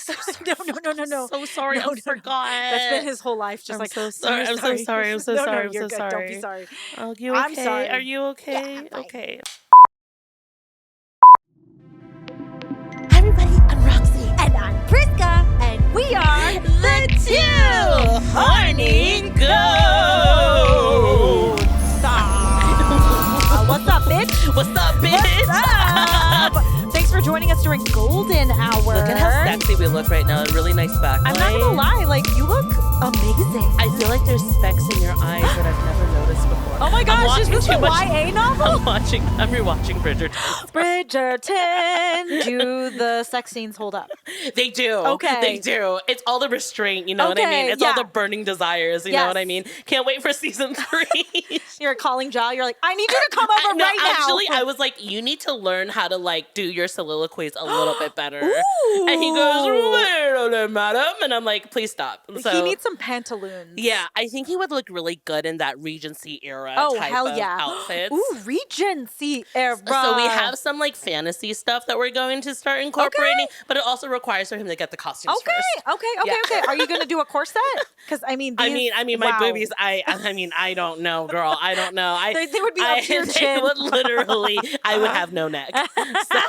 so sorry. No. So sorry. No, I forgot. That's been his whole life. Just I'm like, so sorry. I'm so sorry. I'm so no, sorry. No, I'm you're so good. sorry. Don't be sorry. Oh, you okay? I'm sorry. Are you okay? Yeah, fine. Okay. Hi, everybody. I'm Roxy. And I'm Priska. And we are The two horny goats. What's up, bitch? What's up, bitch? What's up? Thanks for joining us during Golden Hour. Look at how sexy we look right now. A really nice backlight. I'm not gonna lie, like you look amazing. I feel like there's specks in your eyes that I've never noticed before. Oh my gosh, is this a YA novel? I'm rewatching Bridgerton. Bridgerton. Do the sex scenes hold up? They do. Okay. They do. It's all the restraint, you know what I mean? It's all the burning desires, you know what I mean? Can't wait for season 3. You're calling Ja, you're like, I need you to come over right now. Actually, I was like, you need to learn how to like do your soliloquies a little bit better. Ooh. And he goes, wait a minute, madam. And I'm like, please stop. So, he needs some pantaloons. Yeah, I think he would look really good in that Regency era type of outfits. Ooh, Regency era. So we have some like fantasy stuff that we're going to start incorporating, but it also requires for him to get the costumes first. Okay. Are you going to do a corset? Because I mean, my boobies. I don't know, girl. I don't know. They would be up to your chin. Would literally, I would have no neck. So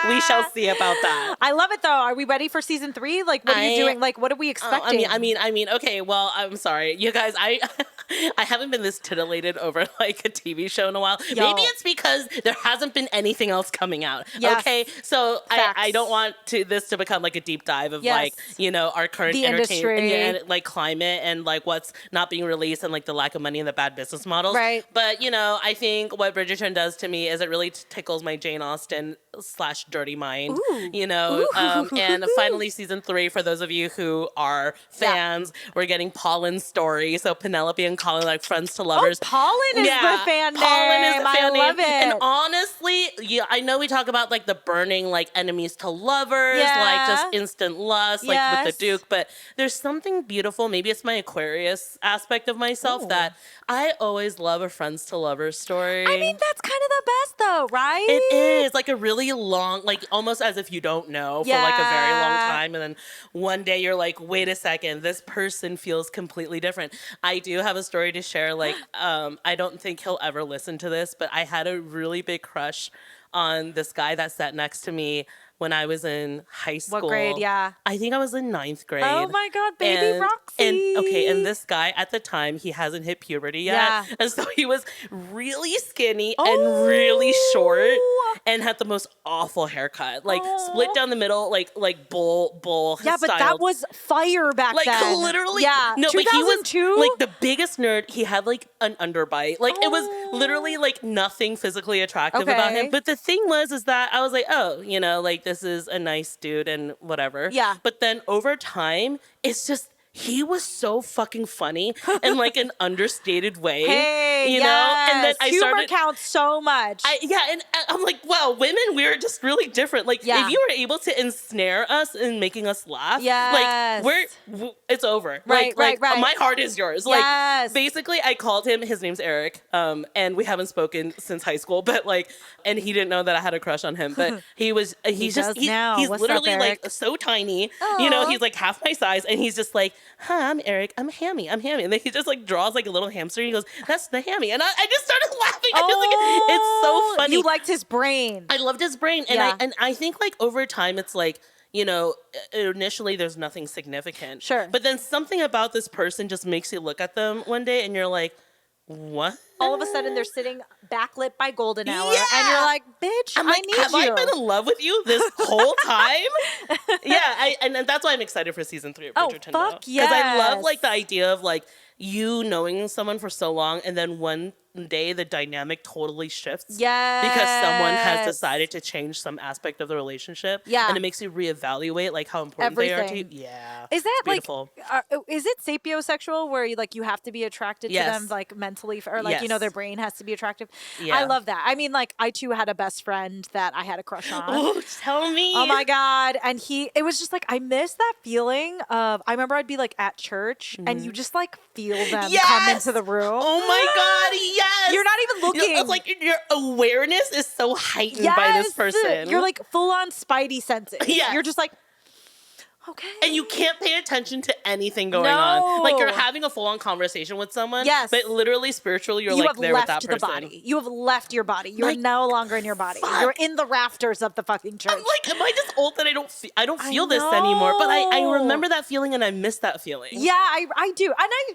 we shall see about that. I love it though. Are we ready for season 3? Like, what are you doing? Like, what are we expecting? I mean. Okay. Well, I'm sorry, you guys. I haven't been this titillated over like a TV show in a while. Maybe it's because there hasn't been anything else coming out. Yes. Okay. So I don't want this to become like a deep dive of like, you know, our current entertainment and like climate and like what's not being released and like the lack of money and the bad business models. Right. But, you know, I think what Bridgerton does to me is it really tickles my Jane Austen / dirty mind. Ooh. You know, and finally season 3, for those of you who are fans, we're getting Pollen's story. So Penelope and Colin, like friends to lovers. Oh, Pollen is the fan name. Pollen is the fan name. I love it. And honestly, I know we talk about like the burning like enemies to lovers, like just instant lust, like with the Duke, but there's something beautiful. Maybe it's my Aquarius aspect of myself that I always love a friends to lovers story. I mean, that's kind of the best though, right? It is like a really long, like almost as if you don't know for like a very long time. And then one day you're like, wait a second, this person feels completely different. I do have a story to share. Like, I don't think he'll ever listen to this, but I had a really big crush on this guy that sat next to me when I was in high school. What grade? Yeah. I think I was in 9th grade. Oh my God, baby Roxy. And this guy at the time, he hasn't hit puberty yet. Yeah. And so he was really skinny and really short and had the most awful haircut. Like split down the middle, like bull Yeah, but that was fire back then. Like literally. Yeah. No, but he was 2002? like the biggest nerd. He had like an underbite. Like it was literally like nothing physically attractive about him. But the thing is that I was like, oh, you know, like this is a nice dude and whatever. Yeah. But then over time, it's just, he was so fucking funny in like an understated way. Hey, you know? And then humor counts so much. And I'm like, wow, women, we're just really different. Like, if you were able to ensnare us in making us laugh, like, it's over. Right. My heart is yours. Like, basically, I called him, his name's Eric, and we haven't spoken since high school, but like, and he didn't know that I had a crush on him, but he's literally like so tiny, you know, he's like half my size, and he's just like, huh, I'm Eric, I'm Hammy. And then he just like draws like a little hamster, and he goes, that's the Hammy. And I just started laughing. It's so funny. You liked his brain. I loved his brain. And I think like over time, it's like, you know, initially there's nothing significant. Sure. But then something about this person just makes you look at them one day and you're like, what? All of a sudden they're sitting backlit by Golden Hour and you're like, bitch, I need have you. I been in love with you this whole time? And that's why I'm excited for season 3 of Bridgerton. Oh, fuck yes. Because I love like the idea of like you knowing someone for so long and then one day the dynamic totally shifts. Yes. Because someone has decided to change some aspect of the relationship. Yeah. And it makes you reevaluate like how important they are to you. Yeah. Is that beautiful. Like, is it sapiosexual where you have to be attracted to them like mentally or like, you know, their brain has to be attractive? Yeah. I love that. I mean, like I too had a best friend that I had a crush on. Oh, tell me. Oh my God. And it was just like, I miss that feeling of, I remember I'd be like at church and you just like feel them come into the room. Oh my God. Yes. You're not even looking. It's like your awareness is so heightened by this person. You're like full on spidey senses. Yeah. You're just like, Okay. And you can't pay attention to anything going on. Like, you're having a full-on conversation with someone. Yes. But literally, spiritually, you're like there with that person. You have left the body. You have left your body. You're like, no longer in your body. Fuck. You're in the rafters of the fucking church. I'm like, am I just old that I don't feel this anymore? But I remember that feeling and I miss that feeling. Yeah, I do. And I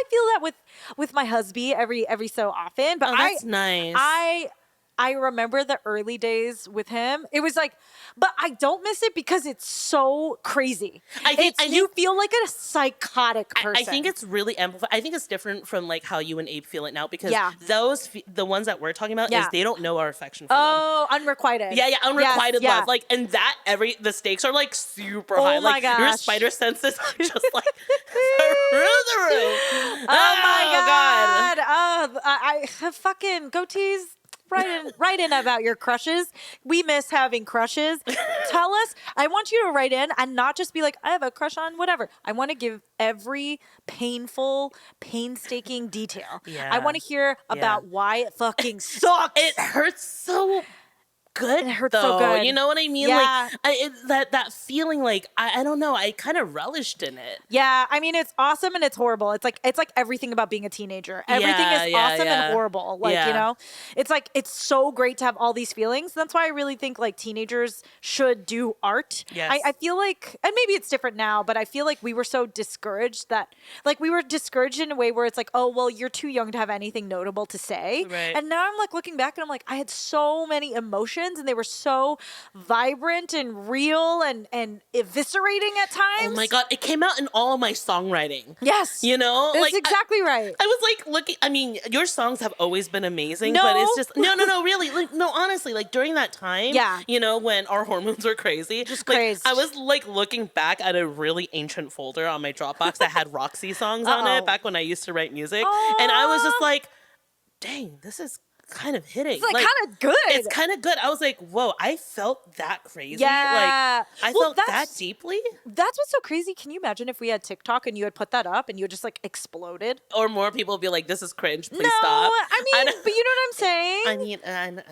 feel that with my husband every so often. But that's nice. I remember the early days with him. It was like, but I don't miss it because it's so crazy. I think you feel like a psychotic person. I think it's really amplified. I think it's different from like how you and Abe feel it now because the ones that we're talking about is they don't know our affection for them. Oh, unrequited. Yeah, unrequited love. Like, and that the stakes are like super high. Like your spider senses are just like through the roof. Oh my God. I fucking goatees. Write in about your crushes. We miss having crushes. Tell us. I want you to write in and not just be like, I have a crush on whatever. I want to give every painstaking detail. Yeah. I want to hear about why it fucking sucks. It hurts so good. It hurts so good. You know what I mean? Yeah. Like that feeling. Like I don't know. I kind of relished in it. Yeah. I mean, it's awesome and it's horrible. It's like everything about being a teenager. Everything is awesome and horrible. Like you know, it's like it's so great to have all these feelings. That's why I really think like teenagers should do art. Yes. I feel like, and maybe it's different now, but I feel like we were so discouraged that like we were discouraged in a way where it's like, oh well, you're too young to have anything notable to say. Right. And now I'm like looking back and I'm like, I had so many emotions. And they were so vibrant and real and eviscerating at times. Oh my God. It came out in all of my songwriting. Yes. You know? That's like, exactly right. I was like looking, I mean, your songs have always been amazing, but it's just, no, really. Like, no, honestly, like during that time, you know, when our hormones were crazy. Just like, crazy. I was like looking back at a really ancient folder on my Dropbox that had Roxy songs on it back when I used to write music. And I was just like, dang, this is kind of hitting. It's like kind of good. It's kind of good. I was like, whoa, I felt that crazy. Yeah. Like, I felt that deeply. That's what's so crazy. Can you imagine if we had TikTok and you had put that up and you had just like exploded? Or more people would be like, this is cringe. Please stop. I mean, but you know what I'm saying? I mean,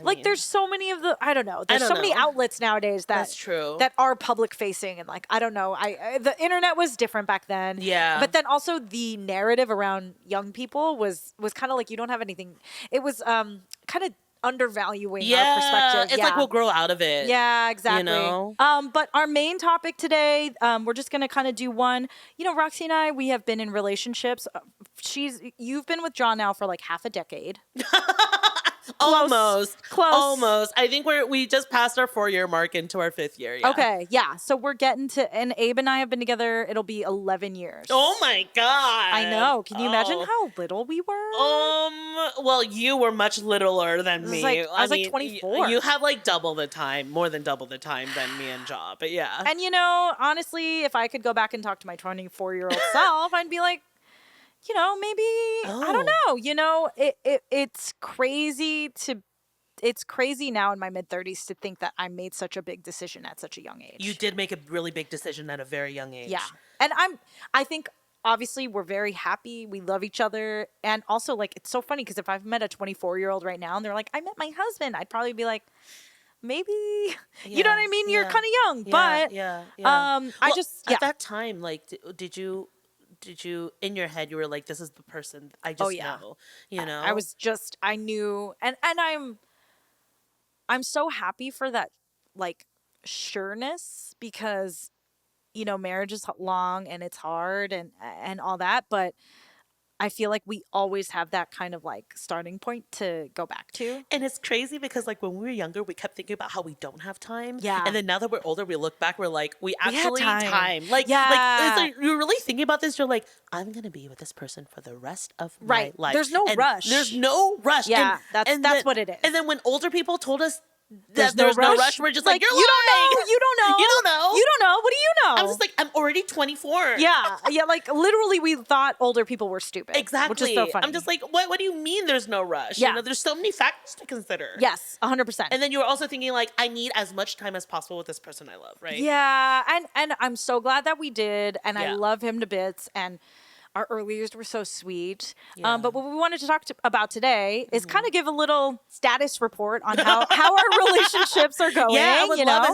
like there's so many of the, I don't know. There's so many outlets nowadays that's true. That are public facing and like, I don't know. The internet was different back then. Yeah. But then also the narrative around young people was kind of like, you don't have anything. It was, kind of undervaluing our perspective. It's like we'll grow out of it. Yeah, exactly. You know? But our main topic today, we're just gonna kind of do one. You know, Roxy and I, we have been in relationships. You've been with John now for like half a decade. Almost. I think we just passed our 4-year mark into our 5th year. Yeah. Okay, yeah. So we're getting to, and Abe and I have been together. It'll be 11 years. Oh my God! I know. Can you imagine how little we were? Well, you were much littler than me. I was like 24. You have like double the time, more than double the time than me and Ja. But yeah. And you know, honestly, if I could go back and talk to my 24-year-old self, I'd be like, you know, maybe, I don't know, you know, it's crazy now in my mid-30s to think that I made such a big decision at such a young age. You did make a really big decision at a very young age. Yeah. And I think obviously we're very happy. We love each other. And also like, it's so funny because if I've met a 24-year-old right now and they're like, I met my husband, I'd probably be like, maybe, you know what I mean? You're kind of young, but at that time, like, did you in your head you were like, this is the person I just know, you know? I knew, and I'm so happy for that, like, sureness, because, you know, marriage is long and it's hard and all that, but I feel like we always have that kind of like starting point to go back to. And it's crazy because like when we were younger, we kept thinking about how we don't have time. Yeah. And then now that we're older, we look back, we're like, we actually have time. Like, like you're really thinking about this. You're like, I'm going to be with this person for the rest of my life. There's no rush. There's no rush. Yeah. That's what it is. And then when older people told us there's no rush. We're just like, you're lying. You don't know. What do you know? I'm just like, I'm already 24. Yeah. Like literally we thought older people were stupid. Exactly. Which is so funny. I'm just like, what do you mean there's no rush? Yeah. You know, there's so many factors to consider. Yes, 100%. And then you were also thinking like, I need as much time as possible with this person I love, right? Yeah. And I'm so glad that we did. And I love him to bits. And our early years were so sweet. But what we wanted to talk about today is kind of give a little status report on how our relationships are going. Yeah,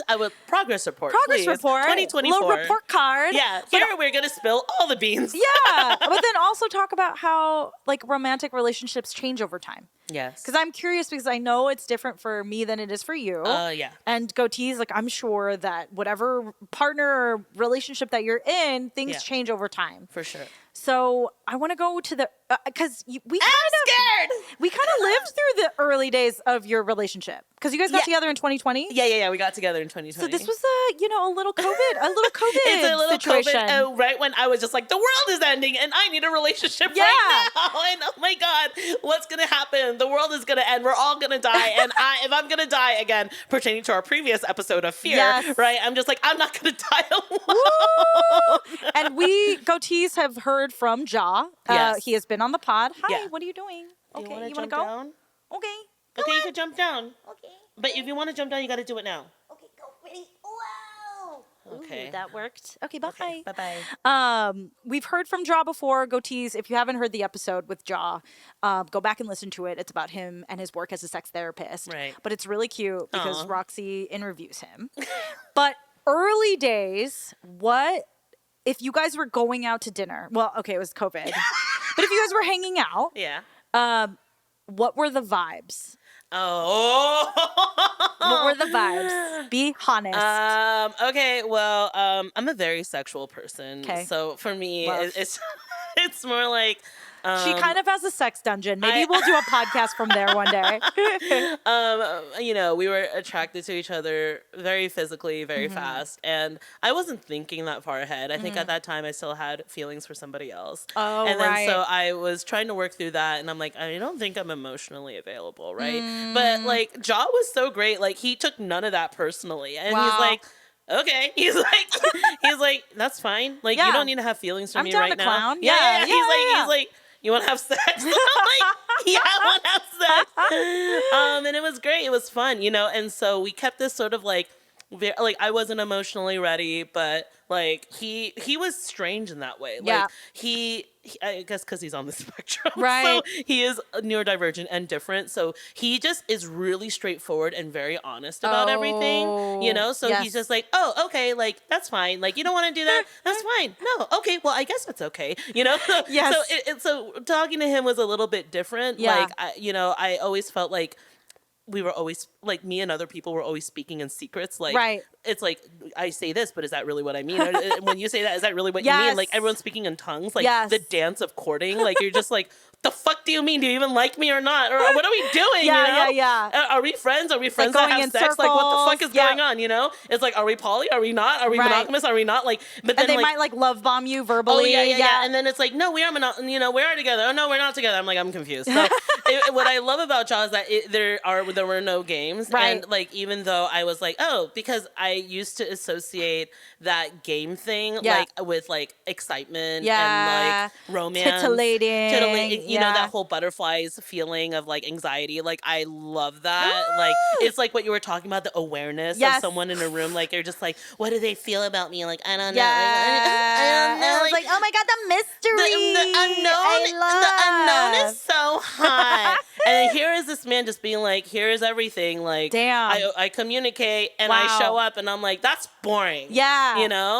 I would progress report. Progress please. report. 2024. Little report card. Yeah, here we're gonna spill all the beans. Yeah, but then also talk about how like romantic relationships change over time. Yes. Because I'm curious because I know it's different for me than it is for you. Yeah. And goatees, like I'm sure that whatever partner or relationship that you're in, things change over time. For sure. So I want to go to the because I'm scared. We kind of lived through the early days of your relationship because you guys got together in 2020. Yeah. We got together in 2020. So this was a little COVID it's a little situation. COVID. Right when I was just like, the world is ending and I need a relationship right now. And oh my God, what's gonna happen? The world is gonna end. We're all gonna die. And if I'm gonna die again, pertaining to our previous episode of fear, right? I'm just like, I'm not gonna die alone. And we goatees have heard from Ja. He has been on the pod. Hi, what are you doing? Okay, you want to go? down? Okay. Okay, you can jump down. Okay. But if you want to jump down, you got to do it now. Okay, go. Ready? Wow. Okay. Ooh, that worked. Okay, bye. Okay, bye-bye. We've heard from Ja before, goatees. If you haven't heard the episode with Ja, go back and listen to it. It's about him and his work as a sex therapist. Right. But it's really cute because Roxy interviews him. But early days, if you guys were going out to dinner? Well, okay, it was COVID. But if you guys were hanging out, what were the vibes? Oh. What were the vibes? Be honest. Okay, well, I'm a very sexual person. Okay. So for me, it's more like... she kind of has a sex dungeon. Maybe we'll do a podcast from there one day. We were attracted to each other very physically, very fast. And I wasn't thinking that far ahead. I think at that time I still had feelings for somebody else. Oh, and then so I was trying to work through that. And I'm like, I don't think I'm emotionally available, right? But like, Ja was so great. Like, he took none of that personally. And he's like, okay. He's like, that's fine. Like, you don't need to have feelings for me right now. Clown. Yeah. He's like, you want to have sex? I'm like, yeah, I want to have sex. And it was great. It was fun, And so we kept this sort of like I wasn't emotionally ready, but like he was strange in that way. Like he I guess because he's on the spectrum, right? So he is neurodivergent and different. So he just is really straightforward and very honest about everything, So he's just like, oh, okay, like that's fine. Like you don't want to do that, that's fine. No, okay, well I guess that's okay, So, so talking to him was a little bit different. Yeah. Like I always felt like we were always like me and other people were always speaking in secrets. Like, it's like I say this, but is that really what I mean? Or, when you say that, is that really what you mean? Like everyone's speaking in tongues, like the dance of courting. Like you're just like, the fuck do you mean? Do you even like me or not? Or what are we doing? Yeah. Are we friends? Are we friends like that have sex? circles. Like what the fuck is going on? It's like, are we poly? Are we not? Are we monogamous? Are we not? Like, but then and they might like love bomb you verbally. Oh yeah. And then it's like, no, we are we are together. Oh no, we're not together. I'm like, I'm confused. So what I love about Ja is that there were no games, and like even though I was like, because I used to associate that game thing like with like excitement and like romance, titillating. That whole butterflies feeling of like anxiety. Like I love that. Like it's like what you were talking about, the awareness of someone in a room. Like you're just like, what do they feel about me? Like I don't know. I don't know. I was like, oh my God, the mystery. The unknown is so hot. And here is this man just being like, here is everything. Like, damn. I communicate and I show up and I'm like, that's boring. Yeah.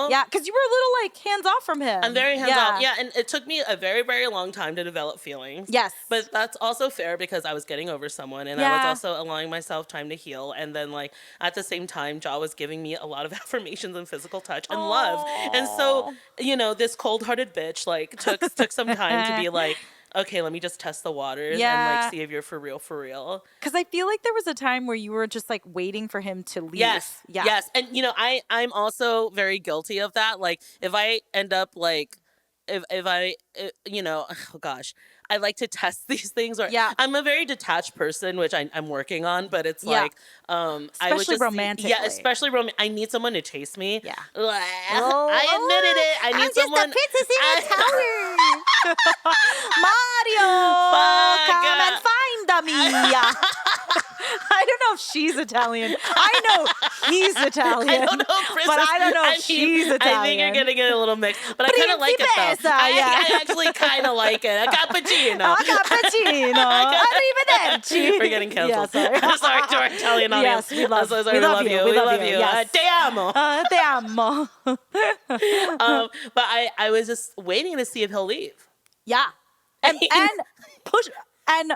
Yeah, because you were a little like hands off from him. I'm very hands off. Yeah, and it took me a very, very long time to develop feelings. Yes. But that's also fair because I was getting over someone and I was also allowing myself time to heal. And then like at the same time, Ja was giving me a lot of affirmations and physical touch and love. And so, this cold-hearted bitch like took some time to be like, okay, let me just test the waters and like see if you're for real. Because I feel like there was a time where you were just like waiting for him to leave. Yes. And I'm also very guilty of that. Like if I end up like, if I, oh gosh, I like to test these things. Or I'm a very detached person, which I'm working on. But it's like, especially romantically. Yeah, especially romantic. I need someone to chase me. Yeah, I admitted it. I need someone. I'm just a princess in a tower. Mario, come and find me. I don't know if she's Italian. I know he's Italian. I don't know if Chris but is, I don't know if she's Italian. I think you're getting it a little mixed, but I kind of like it though. I actually kind of like it. A cappuccino. Arrivederci. We're getting canceled. Yeah, sorry to our Italian audience. Yes, we love you. We love you. We love you. Yes. Te amo. Te amo. But I was just waiting to see if he'll leave. Yeah. And push and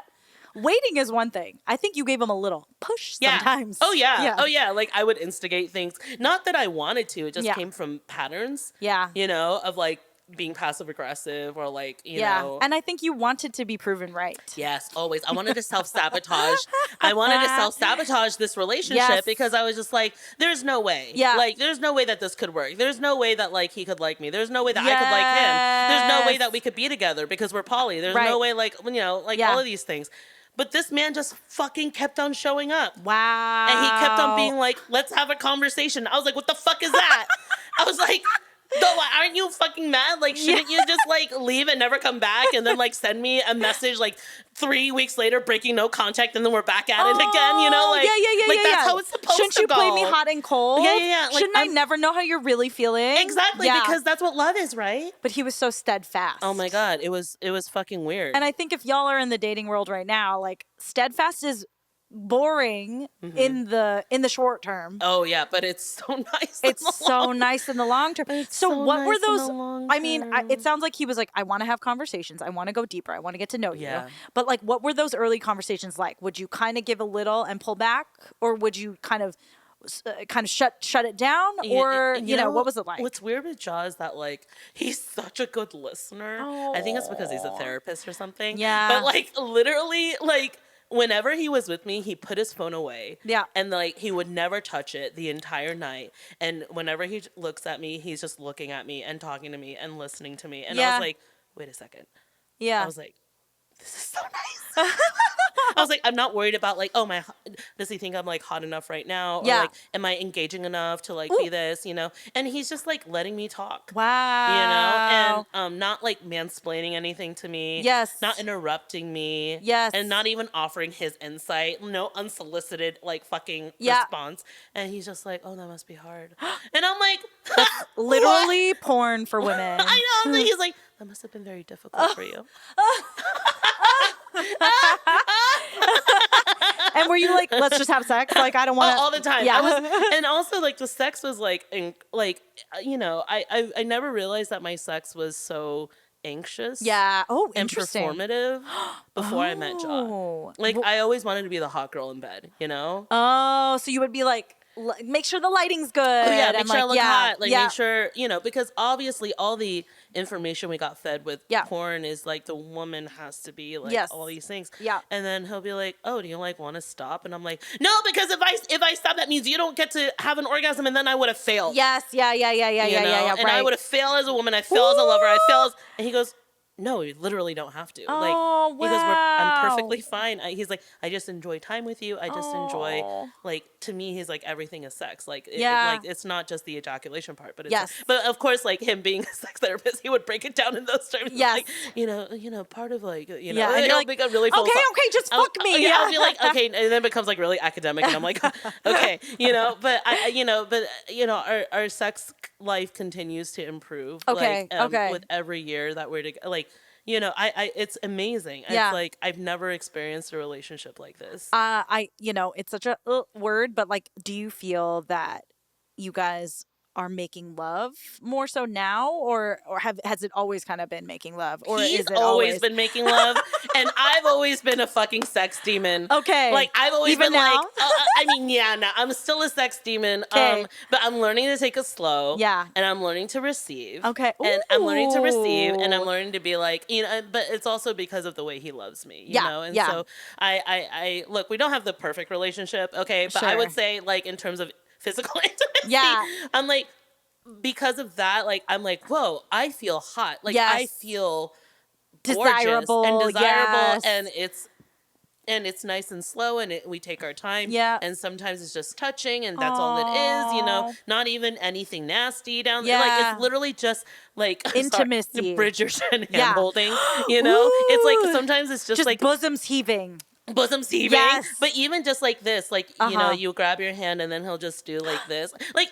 waiting is one thing. I think you gave him a little push sometimes. Oh yeah. Oh yeah. Like I would instigate things. Not that I wanted to. It just came from patterns. Yeah. You know, of like being passive aggressive or like, you know. And I think you wanted to be proven right. Yes, always. I wanted to self-sabotage. I wanted to self-sabotage this relationship because I was just like, there's no way. Yeah. Like, there's no way that this could work. There's no way that like he could like me. There's no way that I could like him. There's no way that we could be together because we're poly. There's no way like, you know, like all of these things. But this man just fucking kept on showing up. Wow. And he kept on being like, let's have a conversation. I was like, what the fuck is that? I was like, aren't you fucking mad? Like, shouldn't you just like leave and never come back and then like send me a message like 3 weeks later, breaking no contact, and then we're back at it again? You know, like, that's how it's supposed Shouldn't to go. Shouldn't you play me hot and cold? Yeah. Like, Shouldn't I never know how you're really feeling? Exactly, because that's what love is, right? But he was so steadfast. Oh my God, it was fucking weird. And I think if y'all are in the dating world right now, like steadfast is boring in the short term. Oh yeah, but it's so nice. It's so nice in the long term. So what nice were those? I mean, it sounds like he was like, I want to have conversations. I want to go deeper. I want to get to know you. But like, what were those early conversations like? Would you kind of give a little and pull back, or would you kind of shut it down, or you know what was it like? What's weird with Jaw is that like he's such a good listener. I think it's because he's a therapist or something. Yeah. But like literally like. Whenever he was with me, he put his phone away. Yeah. And like he would never touch it the entire night. And whenever he looks at me, he's just looking at me and talking to me and listening to me. And I was like, wait a second. Yeah. I was like, this is so nice. I was like, I'm not worried about like, oh my, does he think I'm like hot enough right now? Or like, am I engaging enough to like be this, you know? And he's just like letting me talk. Wow. You know? And not like mansplaining anything to me. Yes. Not interrupting me. Yes. And not even offering his insight. No unsolicited like fucking response. And he's just like, oh, that must be hard. And I'm like, that's literally porn for women. I know. He's like, that must have been very difficult for you. And were you like, let's just have sex? Like, I don't want to. All the time. Yeah. And also, like, the sex was like, you know, I never realized that my sex was so anxious. Yeah. Oh, and interesting. performative before I met Jaw. Like, I always wanted to be the hot girl in bed, you know? Oh, so you would be like, make sure the lighting's good. Oh, yeah, make sure like, I look hot. Like, make sure, you know, because obviously all the information we got fed with porn is like the woman has to be like all these things. Yeah. And then he'll be like, oh, do you like want to stop? And I'm like, no, because if I stop, that means you don't get to have an orgasm, and then I would have failed. Yes. Yeah. And I would have failed as a woman. I failed as a lover. I failed. And he goes, no, you literally don't have to. Oh, like, wow. He goes, I'm perfectly fine. He's like, I just enjoy time with you. I just enjoy, like, to me, he's like, everything is sex. Like, like, it's not just the ejaculation part, but it's, but of course, like, him being a sex therapist, he would break it down in those terms. Yes. Like, you know, part of like, you know, and like, become really okay, just fuck me. I'll be like, okay, and then it becomes like really academic, and I'm like, okay, you know, but our sex life continues to improve. Okay, like, with every year that we're together, like. You know, it's amazing. Yeah. It's like I've never experienced a relationship like this. It's such a word, but like, do you feel that you guys are making love more so now, or has it always kind of been making love, or He's is it always been making love, and I've always been a fucking sex demon. Okay, like I've always even been now? like, I mean, yeah, no, I'm still a sex demon. But I'm learning to take it slow. Yeah, and I'm learning to receive. Okay, and I'm learning to receive, and I'm learning to be like, you know, but it's also because of the way he loves me, you know, and so I look, we don't have the perfect relationship, okay, but I would say like in terms of physical intimacy, I'm like, because of that, like, I'm like, whoa, I feel hot. Like, I feel desirable and desirable, and it's nice and slow, and we take our time. Yeah. And sometimes it's just touching, and that's all it is, you know, not even anything nasty down there. Like, it's literally just like intimacy. Bridgerton hand holding, you know? It's like, sometimes it's just like bosoms heaving. bosoms heaving. Yes. But even just like this, like, you know, you grab your hand and then he'll just do like this. Like,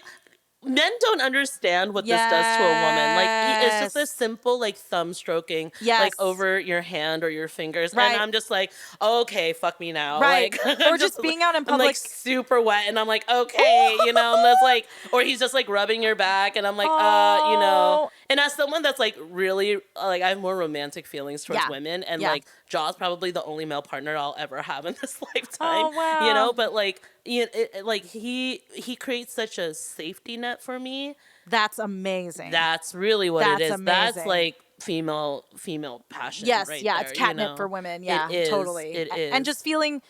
men don't understand what this does to a woman. Like, it's just a simple, like, thumb stroking, like, over your hand or your fingers. Right. And I'm just like, okay, fuck me now. Right. Like, or just being out in public. I'm, like, super wet. And I'm like, okay, you know, and that's like, or he's just, like, rubbing your back. And I'm like, you know. And as someone that's, like, really, like, I have more romantic feelings towards women. And, like, Jaw's probably the only male partner I'll ever have in this lifetime. Oh, wow. You know, but, like, like he creates such a safety net for me. That's amazing. That's really what it is. Amazing. That's like female passion. Yes, right yeah, there, it's catnip you know? for women. Yeah, it is, totally. It is. And just feeling,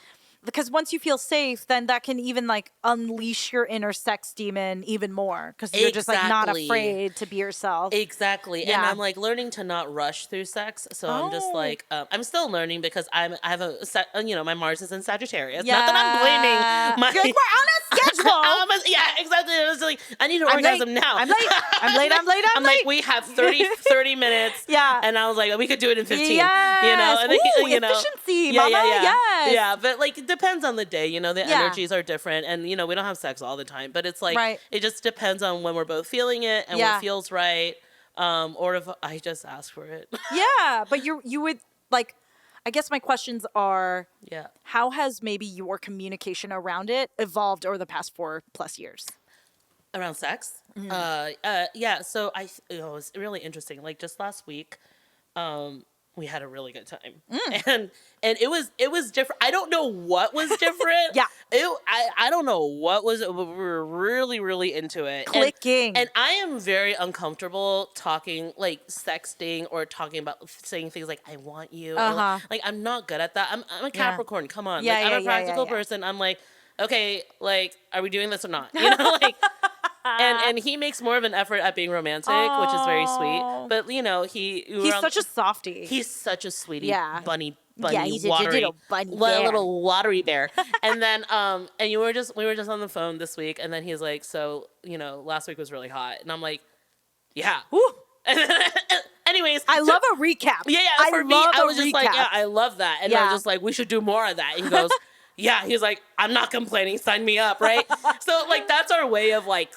because once you feel safe, then that can even like unleash your inner sex demon even more, because you're just like not afraid to be yourself. Exactly. Yeah. And I'm like learning to not rush through sex. So I'm just like, I'm still learning because I have you know, my Mars is in Sagittarius. Yeah. Not that I'm blaming my. You're like, we're on a schedule. Yeah, exactly. I was like, I need to orgasm now. I'm late. I'm like, we have 30 minutes. Yeah. And I was like, we could do it in 15. Yes. You know, and Ooh, you know, efficiency, mama. Yes. Yeah, but like it depends on the day. You know, the energies are different, and you know, we don't have sex all the time. But it's like it just depends on when we're both feeling it and what feels right. Or if I just ask for it. Yeah, but you would like. I guess my questions are, how has maybe your communication around it evolved over the past 4+ years? Around sex? Yeah, so it was really interesting. Like just last week, we had a really good time. And it was different. I don't know what was different. I don't know what was, but we were really, really into it. Clicking. And I am very uncomfortable talking, like sexting or talking about saying things like, I want you. Or, like, I'm not good at that. I'm a Capricorn. Come on. I'm a practical person. I'm like, okay, like, are we doing this or not? You know, like, and he makes more of an effort at being romantic, which is very sweet. But you know, he's such a softie. He's such a sweetie, bunny, he's watery, a little bunny bear. Little watery bear. And then, and we were just on the phone this week, and then he's like, so you know, last week was really hot, and I'm like, yeah. Anyways, I love a recap. Yeah. For me, I was just like, yeah, I love that, and I was just like, we should do more of that. And he goes. Yeah, he's like, I'm not complaining. Sign me up, right? So, like, that's our way of, like,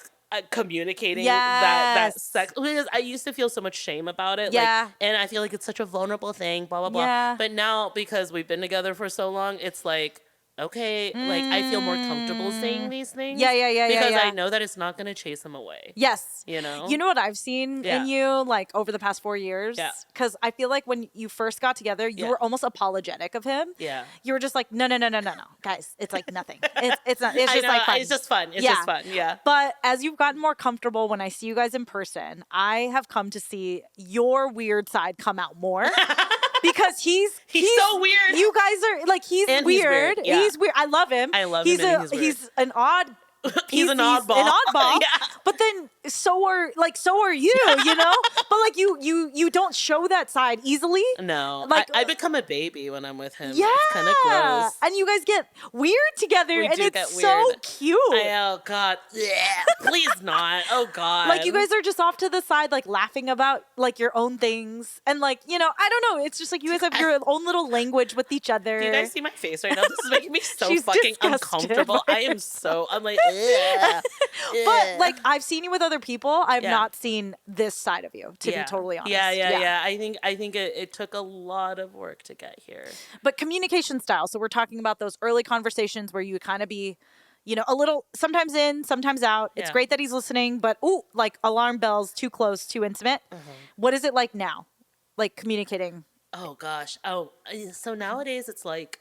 communicating that sex. Because I used to feel so much shame about it. Like, and I feel like it's such a vulnerable thing, blah, blah, blah. Yeah. But now, because we've been together for so long, it's like, okay, like, I feel more comfortable saying these things. Because I know that it's not going to chase him away. Yes. You know? You know what I've seen in you, like, over the past 4 years? Yeah. Because I feel like when you first got together, you were almost apologetic of him. Yeah. You were just like, no. Guys, it's like nothing. It's not. It's just like fun. It's just fun. It's just fun. Yeah. But as you've gotten more comfortable, when I see you guys in person, I have come to see your weird side come out more. Because he's so weird. You guys are like he's weird. He's weird. I love him. I love him. He's an odd. He's an oddball. An oddball. But then so are you. You know. But like you don't show that side easily. No. Like I become a baby when I'm with him. Yeah. It's kind of gross. And you guys get weird together, and it's so cute. Oh God. Please not. Oh God. Like you guys are just off to the side, like laughing about like your own things, and like I don't know. It's just like you guys have your own little language with each other. Do you guys see my face right now? This is making me so fucking uncomfortable. I'm like, ugh. But like I've seen you with other people. I've not seen this side of you, to be totally honest. Yeah. I think it took a lot of work to get here. But communication style. So we're talking about those early conversations where you kind of be, a little sometimes in, sometimes out. It's great that he's listening, but like alarm bells, too close, too intimate. What is it like now? Like communicating? Oh gosh. So nowadays it's like,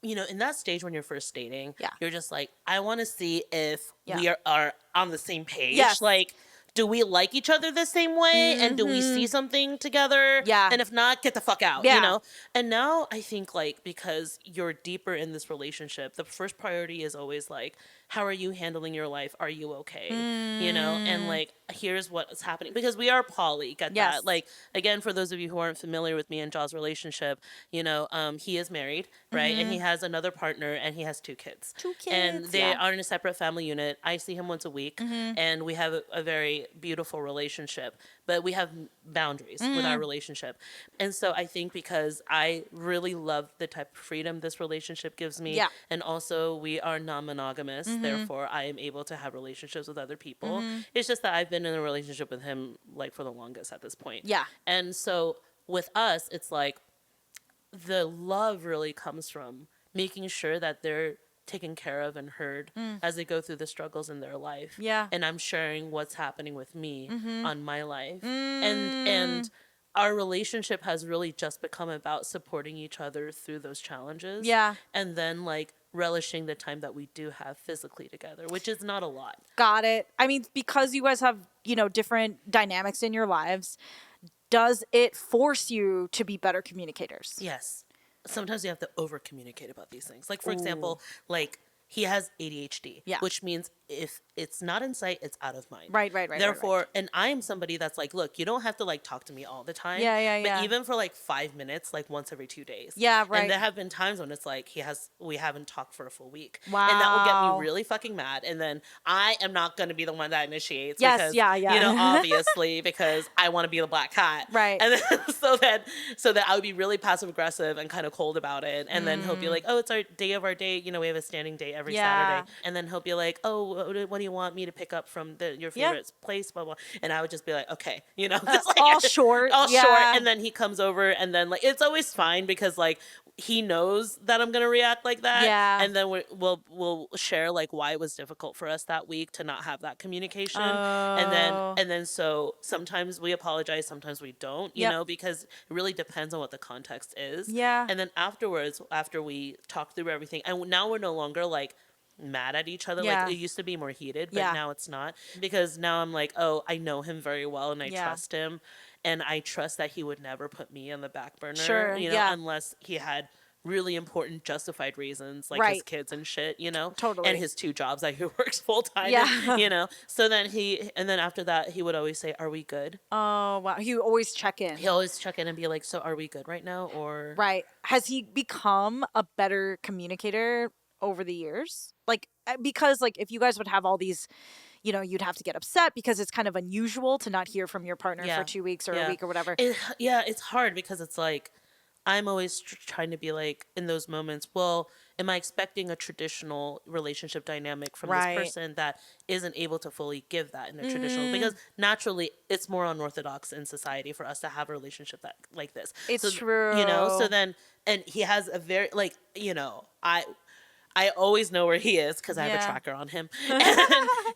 in that stage when you're first dating, you're just like, I want to see if we are on the same page. Yes. Like, do we like each other the same way? And do we see something together? Yeah. And if not, get the fuck out, And now I think, like, because you're deeper in this relationship, the first priority is always like, how are you handling your life? Are you okay? You know, and like, here's what's happening, because we are poly, get that. Like, again, for those of you who aren't familiar with me and Jaw's relationship, you know, he is married, right? And he has another partner and he has 2 kids. 2 kids. And they are in a separate family unit. I see him once a week and we have a very beautiful relationship, but we have boundaries with our relationship. And so I think because I really love the type of freedom this relationship gives me, and also we are non-monogamous, therefore I am able to have relationships with other people. It's just that I've been in a relationship with him like for the longest at this point. Yeah. And so with us, it's like the love really comes from making sure that they're taken care of and heard as they go through the struggles in their life. Yeah. And I'm sharing what's happening with me on my life. And our relationship has really just become about supporting each other through those challenges. Yeah. And then like relishing the time that we do have physically together, which is not a lot. Got it. I mean, because you guys have, you know, different dynamics in your lives, does it force you to be better communicators? Yes. Sometimes you have to over communicate about these things. Like, for example, like he has ADHD, which means if it's not in sight, it's out of mind. Right. Therefore, and I am somebody that's like, look, you don't have to like talk to me all the time. But even for like 5 minutes, like once every 2 days. Yeah, right. And there have been times when it's like we haven't talked for a full week. Wow. And that will get me really fucking mad. And then I am not going to be the one that initiates. Yes, because, yeah. You know, obviously, because I want to be the black cat. Right. And then, so that I would be really passive aggressive and kind of cold about it. And then he'll be like, oh, it's our day of our date. You know, we have a standing date every Saturday. And then he'll be like, oh, what do you want me to pick up from your favorite place, blah, blah. And I would just be like, okay, you know, like, all short. And then he comes over and then like, it's always fine because like, he knows that I'm gonna react like that. Yeah. And then we'll share like why it was difficult for us that week to not have that communication. And then so sometimes we apologize, sometimes we don't, you know, because it really depends on what the context is. Yeah. And then afterwards, after we talk through everything, and now we're no longer like mad at each other. Like it used to be more heated, but now it's not, because now I'm like, oh, I know him very well and I trust him. And I trust that he would never put me on the back burner, you know, unless he had really important justified reasons, like his kids and shit, you know, and his 2 jobs that he works full time, you know. So then and then after that, he would always say, "Are we good?" Oh wow, he always check in. He always check in and be like, "So are we good right now?" Or has he become a better communicator over the years? Like, because like if you guys would have all these, you know, you'd have to get upset because it's kind of unusual to not hear from your partner for 2 weeks or a week or whatever. It's hard because it's like, I'm always trying to be like, in those moments, well, am I expecting a traditional relationship dynamic from this person that isn't able to fully give that in a traditional? Because naturally, it's more unorthodox in society for us to have a relationship that like this. It's true. You know, so then, and he has a very, like, you know, I always know where he is because I have a tracker on him. And,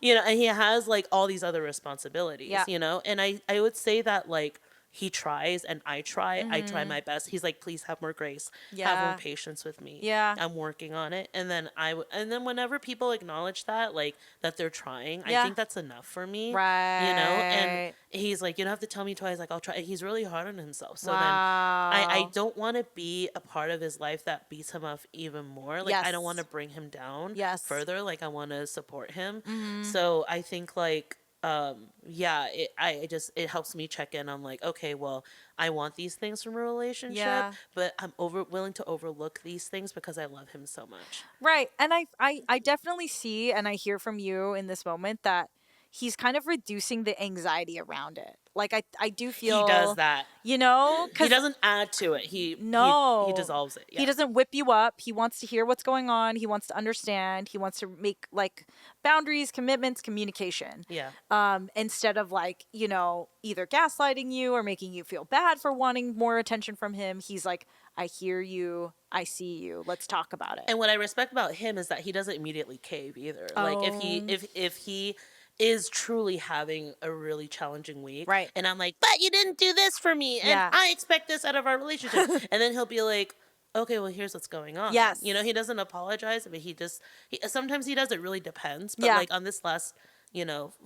you know, and he has like all these other responsibilities, you know, and I would say that like, he tries and I try. I try my best. He's like, please have more grace. Have more patience with me. I'm working on it. And then whenever people acknowledge that, like that they're trying, I think that's enough for me. Right. You know? And he's like, you don't have to tell me twice. Like, I'll try. And he's really hard on himself. So then I don't want to be a part of his life that beats him up even more. Like, I don't want to bring him down further. Like, I want to support him. So I think like, it helps me check in. I'm like, okay, well, I want these things from a relationship, but I'm willing to overlook these things because I love him so much. Right. And I definitely see and I hear from you in this moment that he's kind of reducing the anxiety around it. Like I do feel he does that, you know, he doesn't add to it. He dissolves it. He doesn't whip you up. He wants to hear what's going on. He wants to understand. He wants to make like boundaries, commitments, communication. Instead of like, you know, either gaslighting you or making you feel bad for wanting more attention from him. He's like, I hear you. I see you. Let's talk about it. And what I respect about him is that he doesn't immediately cave either. Like if he is truly having a really challenging week. Right. And I'm like, but you didn't do this for me. And I expect this out of our relationship. And then he'll be like, okay, well, here's what's going on. Yes. You know, he doesn't apologize, but sometimes he does. It really depends. But like on this last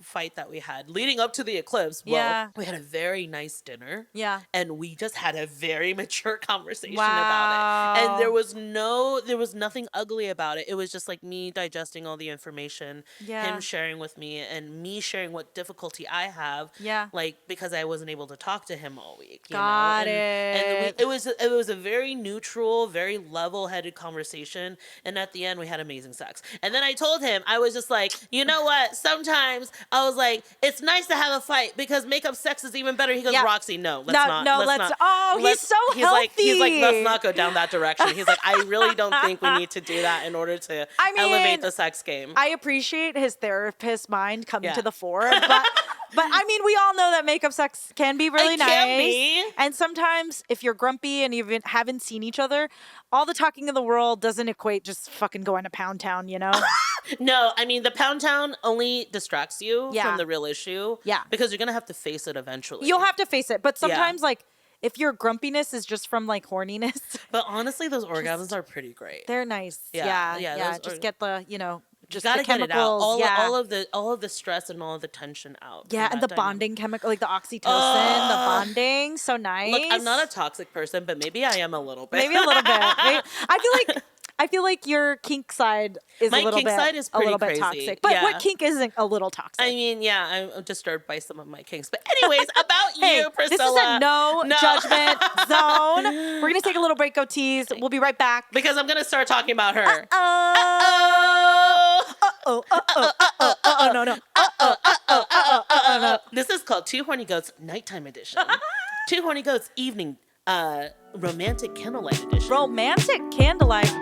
fight that we had leading up to the eclipse. Well, we had a very nice dinner. Yeah. And we just had a very mature conversation about it. And there was nothing ugly about it. It was just like me digesting all the information, him sharing with me, and me sharing what difficulty I have. Yeah. Like, because I wasn't able to talk to him all week. Got it. And it was a very neutral, very level-headed conversation. And at the end, we had amazing sex. And then I told him, I was just like, you know what? Sometimes I was like, it's nice to have a fight because makeup sex is even better. He goes, Roxy, no, let's not. Oh, he's so healthy. He's like, let's not go down that direction. He's like, I really don't think we need to do that in order to elevate the sex game. I appreciate his therapist mind coming to the fore, but I mean, we all know that makeup sex can be really nice. Can be. And sometimes if you're grumpy and you haven't seen each other, all the talking in the world doesn't equate just fucking going to Pound Town, No, I mean, the Pound Town only distracts you from the real issue. Yeah. Because you're going to have to face it eventually. You'll have to face it. But sometimes, like, if your grumpiness is just from, like, horniness. But honestly, those orgasms are pretty great. They're nice. Yeah. Just get the, just gotta the chemicals. Get it out. All of the stress and all of the tension out. Yeah, and the bonding chemical, like the oxytocin, the bonding, so nice. Look, I'm not a toxic person, but maybe I am a little bit. Maybe a little bit. I feel like your kink side is My kink side is pretty crazy. Toxic. But what kink isn't a little toxic? I mean, I'm disturbed by some of my kinks. But anyways, about you, Priscilla. This is a no judgment zone. We're going to take a little break, goatees. We'll be right back. Because I'm going to start talking about her. No. This is called Two Horny Goats Nighttime Edition. Two Horny Goats Evening Romantic Candlelight Edition. Romantic candlelight.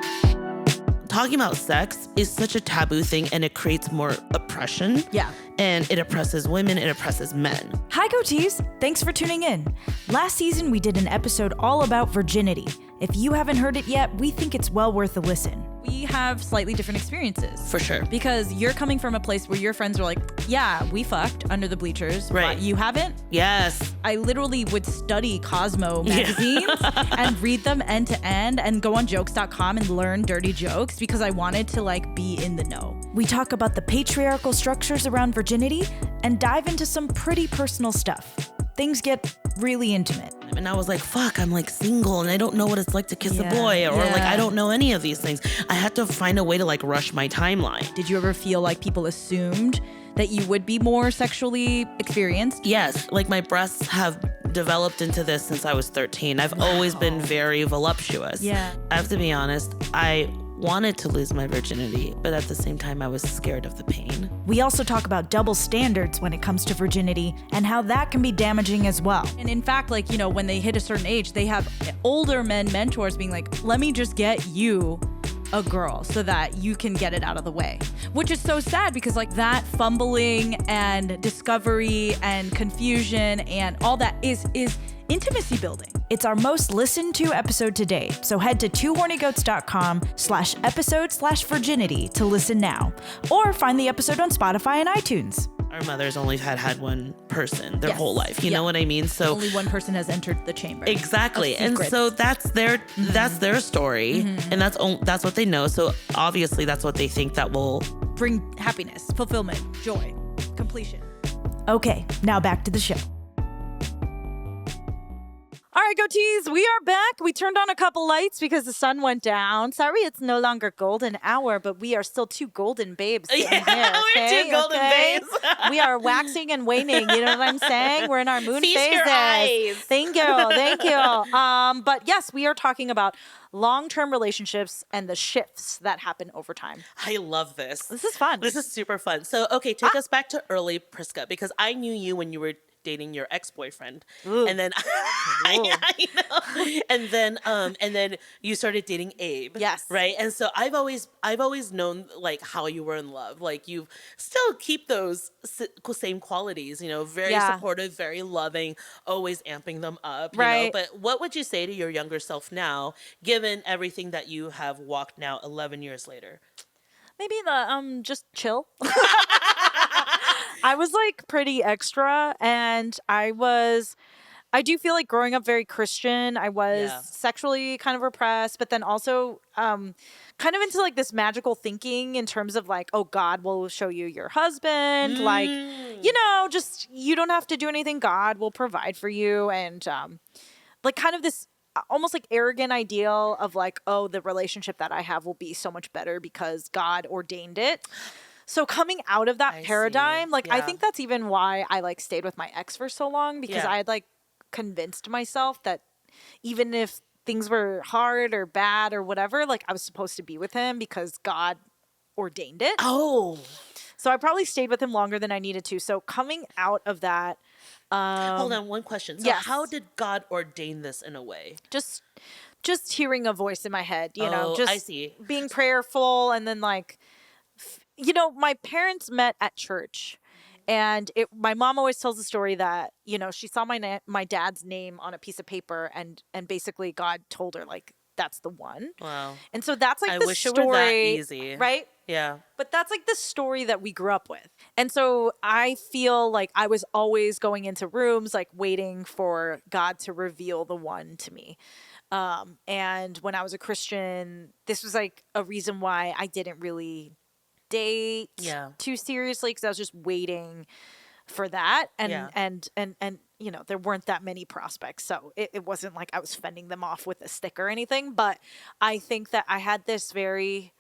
Talking about sex is such a taboo thing, and it creates more oppression. Yeah. And it oppresses women, it oppresses men. Hi, goatees. Thanks for tuning in. Last season, we did an episode all about virginity. If you haven't heard it yet, we think it's well worth a listen. We have slightly different experiences. For sure. Because you're coming from a place where your friends are like, yeah, we fucked under the bleachers. Right. You haven't? Yes. I literally would study Cosmo magazines and read them end to end and go on jokes.com and learn dirty jokes because I wanted to be in the know. We talk about the patriarchal structures around virginity and dive into some pretty personal stuff. Things get really intimate. And I was like, fuck, I'm single and I don't know what it's like to kiss a boy or I don't know any of these things. I had to find a way to rush my timeline. Did you ever feel like people assumed that you would be more sexually experienced? Yes, my breasts have developed into this since I was 13. I've always been very voluptuous. Yeah. I have to be honest, I wanted to lose my virginity, but at the same time, I was scared of the pain. We also talk about double standards when it comes to virginity and how that can be damaging as well. And in fact, when they hit a certain age, they have older men mentors being like, let me just get you a girl so that you can get it out of the way. Which is so sad because that fumbling and discovery and confusion and all that is intimacy building. It's our most listened to episode to date, so head to twohornygoats.com/episode/virginity to listen now, or find the episode on Spotify and iTunes. Our mothers only had one person their whole life. You know what I mean? So only one person has entered the chamber. Exactly. And so that's their story, and that's what they know. So obviously that's what they think that will bring happiness, fulfillment, joy, completion. Okay, now back to the show. All right, goatees, we are back. We turned on a couple lights because the sun went down. Sorry, it's no longer golden hour, but we are still two golden babes sitting here. We're two golden babes. We are waxing and waning. You know what I'm saying? We're in our moon Feast phases. your eyes. Thank you. But yes, we are talking about long-term relationships and the shifts that happen over time. I love this. This is fun. This is super fun. So, okay, take us back to early Priska, because I knew you when you were dating your ex-boyfriend. Ooh. And then I know. And then you started dating Abe. Yes. Right? And so I've always known how you were in love. You still keep those same qualities, very supportive, very loving, always amping them up, right. But what would you say to your younger self now, given everything that you have walked now 11 years later? Maybe just chill. I was pretty extra, and I was I do feel like growing up very Christian, I was sexually kind of repressed, but then also kind of into like this magical thinking in terms of like, oh, God will show you your husband. Like, you know, just you don't have to do anything. God will provide for you. And like kind of this almost like arrogant ideal of like, oh, the relationship that I have will be so much better because God ordained it. So coming out of that paradigm, like I think that's even why I like stayed with my ex for so long, because I had like convinced myself that even if things were hard or bad or whatever, like I was supposed to be with him because God ordained it. Oh. So I probably stayed with him longer than I needed to. So coming out of that. Hold on, one question. So how did God ordain this in a way? Just hearing a voice in my head, you know, just I see. Being prayerful, and then like, you know, my parents met at church. And my mom always tells the story that, you know, she saw my dad's name on a piece of paper, and basically God told her like, that's the one. Wow. And so that's like I the wish story, it were that easy. Right? Yeah. But that's like the story that we grew up with. And so I feel like I was always going into rooms like waiting for God to reveal the one to me. And when I was a Christian, this was like a reason why I didn't really date too seriously, because I was just waiting for that, and you know, there weren't that many prospects, so it wasn't like I was fending them off with a stick or anything. But I think that I had this very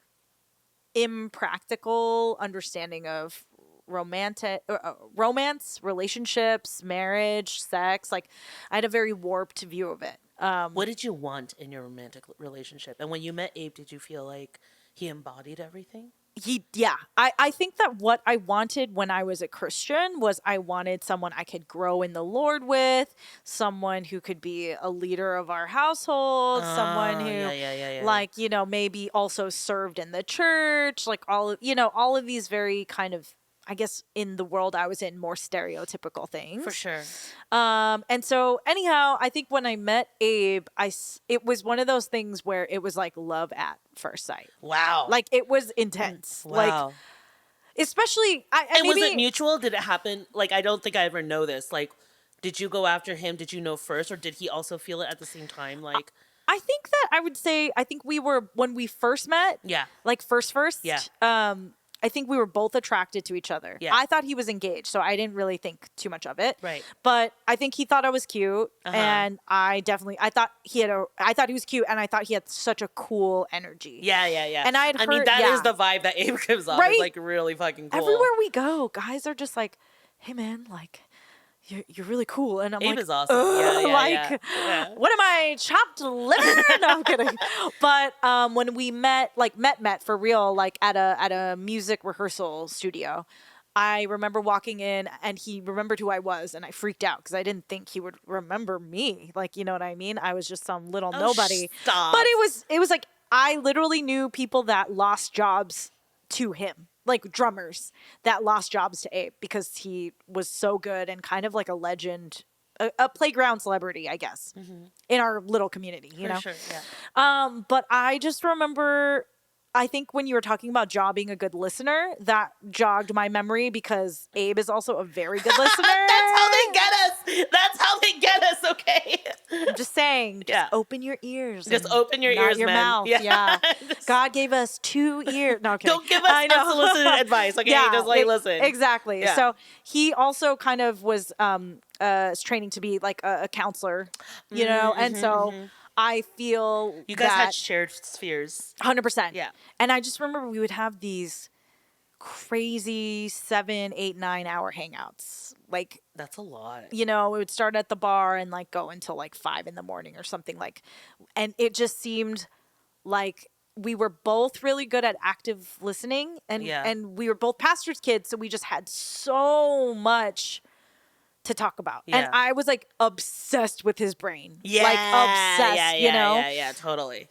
impractical understanding of romance, relationships, marriage, sex. Like I had a very warped view of it. What did you want in your romantic relationship? And when you met Abe, did you feel like he embodied everything? I think that what I wanted when I was a Christian was I wanted someone I could grow in the Lord with, someone who could be a leader of our household, someone who like, you know, maybe also served in the church, like all of these very kind of, I guess, in the world I was in, more stereotypical things. For sure. And so anyhow, I think when I met Abe, it was one of those things where it was like love at first sight. Wow. Like it was intense. Wow. Like, especially, and was it mutual? Did it happen? Like, I don't think I ever know this. Like, did you go after him? Did you know first, or did he also feel it at the same time? Like, I think that I would say, I think we were, when we first met, like first, I think we were both attracted to each other. Yeah. I thought he was engaged, so I didn't really think too much of it. Right. But I think he thought I was cute, and I thought he was cute, and I thought he had such a cool energy. Yeah. And I mean, that is the vibe that Abe gives off. Right? It's like really fucking cool. Everywhere we go, guys are just like, hey man, like, you're really cool. And I'm Abe like, is awesome. Yeah. What am I, chopped liver? No, I'm kidding. But when we met for real, like at a music rehearsal studio, I remember walking in and he remembered who I was, and I freaked out because I didn't think he would remember me. Like, you know what I mean? I was just some little nobody. Stop. But it was like, I literally knew people that lost jobs to him. Like drummers that lost jobs to Abe because he was so good and kind of like a legend, a playground celebrity, I guess, in our little community, you know? Sure, yeah. But I just remember, I think when you were talking about Jaw being a good listener, that jogged my memory because Abe is also a very good listener. That's how they get us, okay? I'm just saying, open your ears. Just open your ears, your man. Mouth. Yeah. God gave us 2 ears. No, okay. Don't give us unsolicited advice, okay? Just like listen. Exactly. Yeah. So he also kind of was training to be like a counselor, you know? And so I feel you guys had shared spheres. 100%. Yeah. And I just remember we would have these crazy 7, 8, 9 hour hangouts. Like, that's a lot. You know, we would start at the bar and like go until like 5 a.m. or something, like, and it just seemed like we were both really good at active listening, and we were both pastors' kids, so we just had so much to talk about. And I was like obsessed with his brain. Like obsessed, you know? Yeah, totally.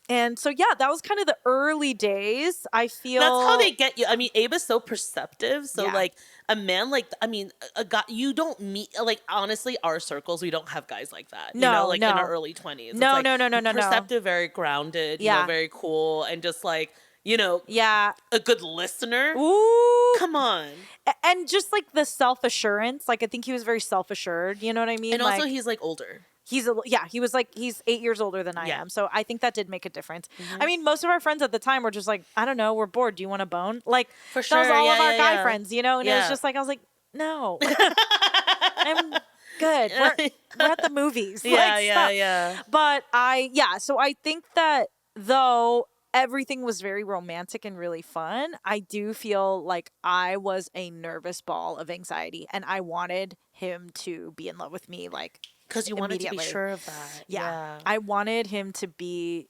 And so, that was kind of the early days. I feel that's how they get you. I mean, Abe is so perceptive. So like a man, like, I mean, a guy, you don't meet, like, honestly, our circles, we don't have guys like that. No, you know, like no. in our early 20s. No, it's like no. Perceptive, very grounded, you know, very cool. And just like you know, a good listener. Ooh. Come on. And just like the self-assurance, like I think he was very self-assured, you know what I mean? And also he's like older. He was like, he's 8 years older than I am. So I think that did make a difference. I mean, most of our friends at the time were just like, I don't know, we're bored. Do you want a bone? Like, for sure. That was all of our guy friends, you know? And it was just like, I was like, no. I'm good. We're at the movies. Yeah. But so I think that though everything was very romantic and really fun, I do feel like I was a nervous ball of anxiety and I wanted him to be in love with me, like, because you wanted to be sure of that. Yeah. I wanted him to be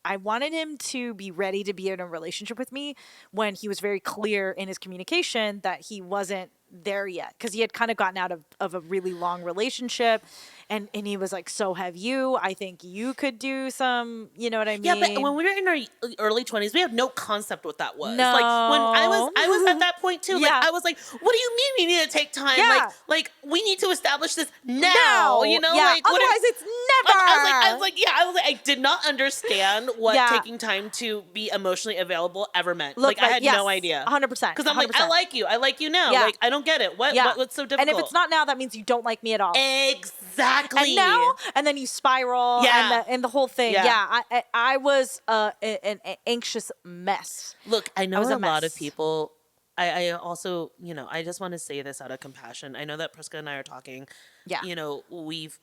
ready to be in a relationship with me when he was very clear in his communication that he wasn't there yet, because he had kind of gotten out of a really long relationship, and he was like, so have you, I think you could do some, you know what I mean? Yeah, but when we were in our early 20s, we had no concept what that was. No. Like when I was at that point too. Like I was like, what do you mean we need to take time? Yeah. Like we need to establish this now. You know, like otherwise it's never. I was like, I did not understand what taking time to be emotionally available ever meant. Look, like I had no idea. 100%. Because I'm like, I like you now. Like I don't get it. What's so difficult? And if it's not now, that means you don't like me at all. Exactly. And now, and then you spiral. And the whole thing. I was an anxious mess. Look, I know a lot of people. I also, you know, I just want to say this out of compassion. I know that Priska and I are talking. Yeah. You know, we've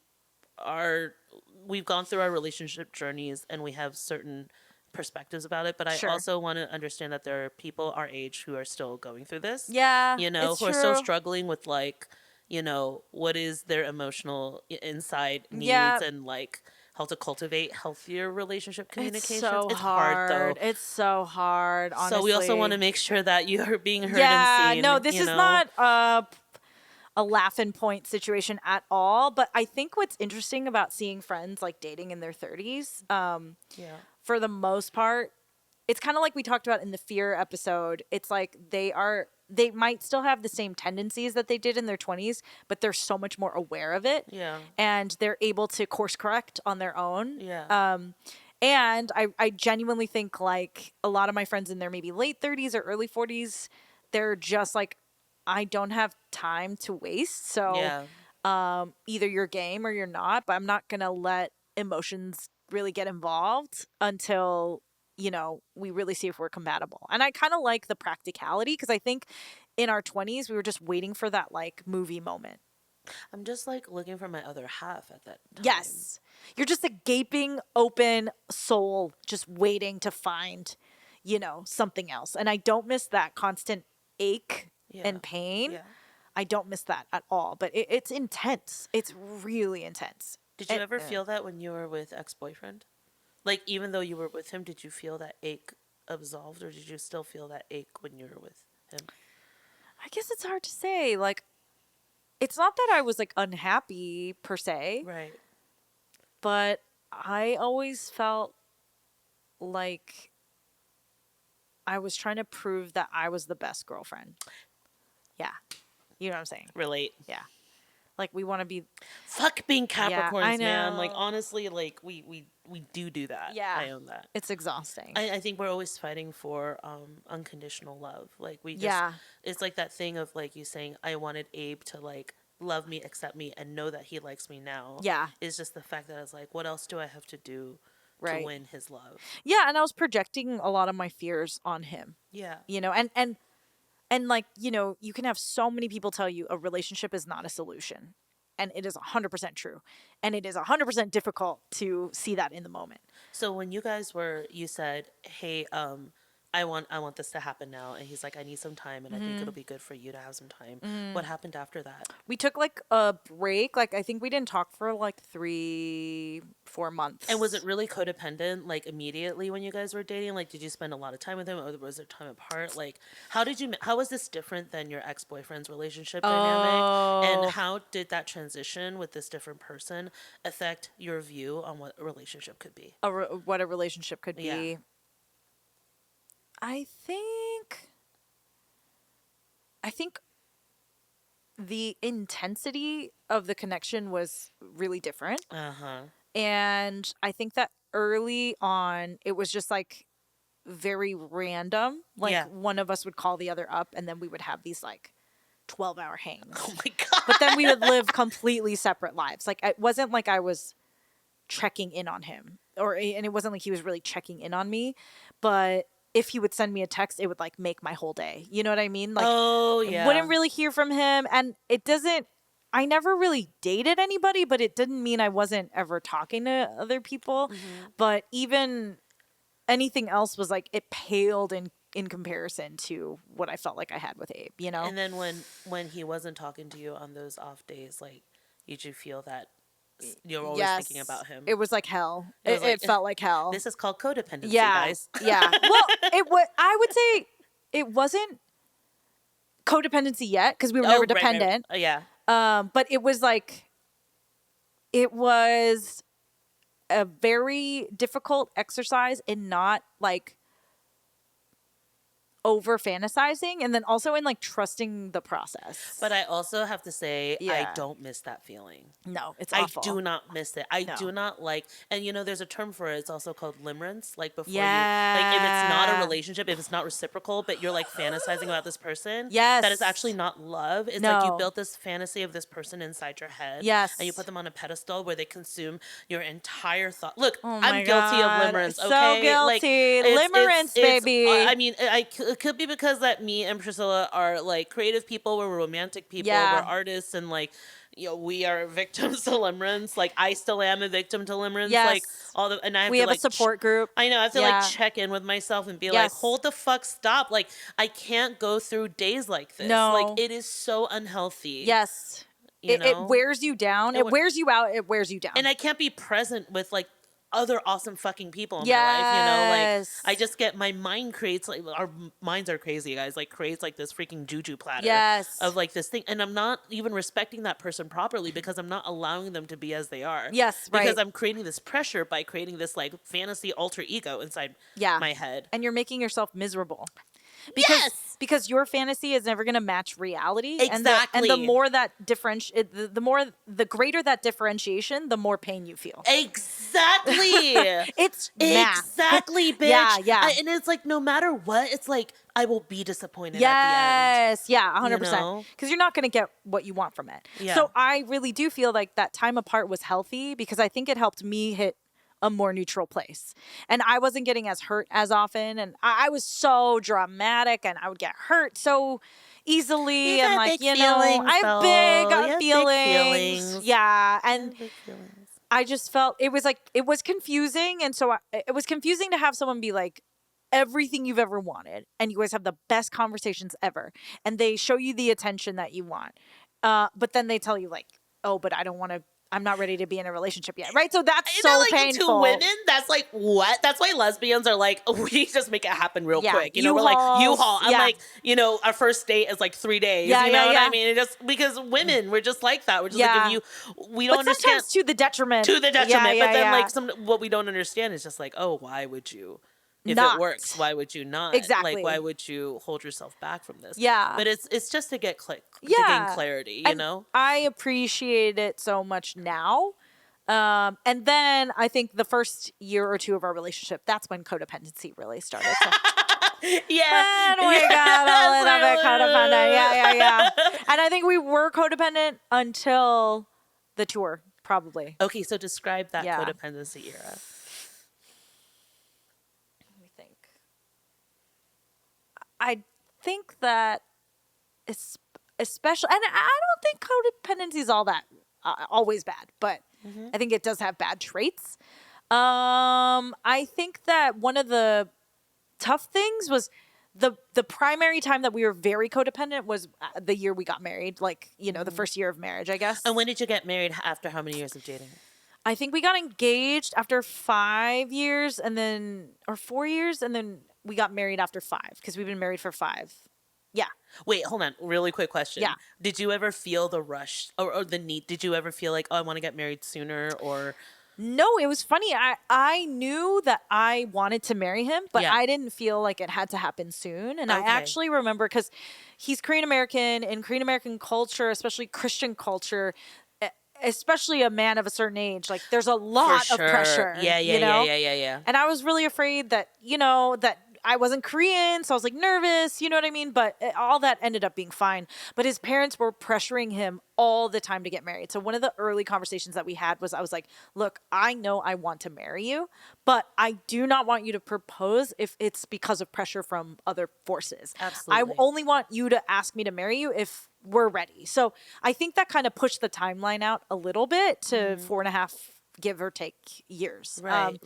gone through our relationship journeys and we have certain perspectives about it, but I also want to understand that there are people our age who are still going through this. Yeah. You know, who are still struggling with, like, you know, what is their emotional inside needs and like how to cultivate healthier relationship communications. It's hard though. It's so hard, honestly. So we also want to make sure that you are being heard and seen. No, this is not a laughing point situation at all. But I think what's interesting about seeing friends like dating in their 30s, for the most part, it's kind of like we talked about in the fear episode. It's like they might still have the same tendencies that they did in their 20s, but they're so much more aware of it. Yeah. And they're able to course correct on their own. Yeah. And I genuinely think like a lot of my friends in their maybe late 30s or early 40s, they're just like, I don't have time to waste. So either you're game or you're not, but I'm not going to let emotions really get involved until, you know, we really see if we're compatible. And I kind of like the practicality, because I think in our 20s, we were just waiting for that like movie moment. I'm just like looking for my other half at that time. Yes. You're just a gaping, open soul, just waiting to find, you know, something else. And I don't miss that constant ache and pain. Yeah. I don't miss that at all. But it's intense. It's really intense. Did you ever feel that when you were with ex-boyfriend? Like, even though you were with him, did you feel that ache absolved, or did you still feel that ache when you were with him? I guess it's hard to say. Like, it's not that I was, like, unhappy, per se. Right. But I always felt like I was trying to prove that I was the best girlfriend. Yeah. You know what I'm saying? Relate. Yeah. Like, we want to be... Fuck being Capricorns, man. Like, honestly, like, we do that. Yeah. I own that. It's exhausting. I think we're always fighting for unconditional love. Like, we just... It's like that thing of, like, you saying, I wanted Abe to, like, love me, accept me, and know that he likes me now. Yeah. It's just the fact that it's like, what else do I have to do to win his love? Yeah, and I was projecting a lot of my fears on him. Yeah. You know, and like, you know, you can have so many people tell you a relationship is not a solution. And it is 100% true. And it is 100% difficult to see that in the moment. So when you guys you said, hey, I want this to happen now. And he's like, I need some time. And I think it'll be good for you to have some time. What happened after that? We took like a break. Like, I think we didn't talk for like 3-4 months. And was it really codependent, like immediately when you guys were dating? Like, did you spend a lot of time with him, or was there time apart? Like, how was this different than your ex-boyfriend's relationship dynamic? And how did that transition with this different person affect your view on what a relationship could be? What a relationship could be? Yeah. I think the intensity of the connection was really different. And I think that early on, it was just like very random. Like one of us would call the other up, and then we would have these like 12-hour hangs. Oh my God. But then we would live completely separate lives. Like it wasn't like I was checking in on him, and it wasn't like he was really checking in on me, but if he would send me a text, it would like make my whole day. You know what I mean? Like, wouldn't really hear from him. And I never really dated anybody, but it didn't mean I wasn't ever talking to other people. But even anything else was like, it paled in comparison to what I felt like I had with Abe, you know? And then when he wasn't talking to you on those off days, like, did you feel that you're always thinking about him? It was like hell. It felt like hell. This is called codependency, guys. Yeah. Well, I would say it wasn't codependency yet because we were never dependent. Right. Yeah. But it was a very difficult exercise in not like over fantasizing, and then also in like trusting the process. But I also have to say, I don't miss that feeling. No, it's awful. I do not miss it. I do not like, and there's a term for it. It's also called limerence. Like before you, like if it's not a relationship, if it's not reciprocal, but you're like fantasizing about this person. Yes. That is actually not love. It's like you built this fantasy of this person inside your head. Yes. And you put them on a pedestal where they consume your entire thought. Look, oh I'm guilty of limerence. Okay. So guilty. Like, limerence, baby. I mean, it could be because that me and Priscilla are like creative people, we're romantic people, we're artists, and like we are victims to limerence. Like I still am a victim to limerence. Yes. Like we have a support group. I know I have to like check in with myself and be like, hold the fuck stop. Like I can't go through days like this. No. Like it is so unhealthy. Yes. It wears you down. It wears you out. It wears you down. And I can't be present with like other awesome fucking people in my life, like I just get my mind creates like our minds are crazy, guys, like creates like this freaking juju platter of like this thing, and I'm not even respecting that person properly because I'm not allowing them to be as they are. Because I'm creating this pressure by creating this like fantasy alter ego inside my head, and you're making yourself miserable. Because your fantasy is never going to match reality. Exactly. And the more that the greater that differentiation, the more pain you feel. Exactly. It's math. Exactly, bitch. Yeah. And it's like, no matter what, it's like, I will be disappointed at the end. Yeah, 100%. Because you're not going to get what you want from it. Yeah. So I really do feel like that time apart was healthy because I think it helped me hit a more neutral place. And I wasn't getting as hurt as often. And I was so dramatic and I would get hurt so easily. And like, I have big feelings. Yeah. And I just felt it was confusing. And so it was confusing to have someone be like, everything you've ever wanted. And you guys have the best conversations ever. And they show you the attention that you want. But then they tell you like, oh, but I'm not ready to be in a relationship yet, right? So that's so like, painful. To women, that's like, what? That's why lesbians are like, we just make it happen real quick. We're like, U-Haul. I'm like, our first date is like 3 days. You know what I mean? It just because women, we're just like that. We're just like, we don't understand. Sometimes to the detriment. But then like what we don't understand is just like, oh, why would you? If it works, why would you not? Exactly. Like, why would you hold yourself back from this? Yeah. But it's just to get to gain clarity, you know? I appreciate it so much now. And then I think the first year or two of our relationship, that's when codependency really started. So. And we got a little bit codependent. Yeah. And I think we were codependent until the tour, probably. Okay, so describe that codependency era. I think that especially, and I don't think codependency is all that always bad, but I think it does have bad traits. I think that one of the tough things was the primary time that we were very codependent was the year we got married, like, the first year of marriage, I guess. And when did you get married after how many years of dating? I think we got engaged after 5 years or 4 years, and then we got married after 5 because we've been married for 5. Yeah. Wait, hold on. Really quick question. Yeah. Did you ever feel the rush or the need? Did you ever feel like, oh, I want to get married sooner or? No, it was funny. I knew that I wanted to marry him, but I didn't feel like it had to happen soon. And I actually remember because he's Korean American, and Korean American culture, especially Christian culture, especially a man of a certain age, like there's a lot of pressure. Yeah. And I was really afraid that, that I wasn't Korean, so I was like nervous, you know what I mean? But all that ended up being fine. But his parents were pressuring him all the time to get married. So one of the early conversations that we had was I was like, look, I know I want to marry you, but I do not want you to propose if it's because of pressure from other forces. Absolutely. I only want you to ask me to marry you if we're ready. So I think that kind of pushed the timeline out a little bit to 4.5, give or take, years. Right.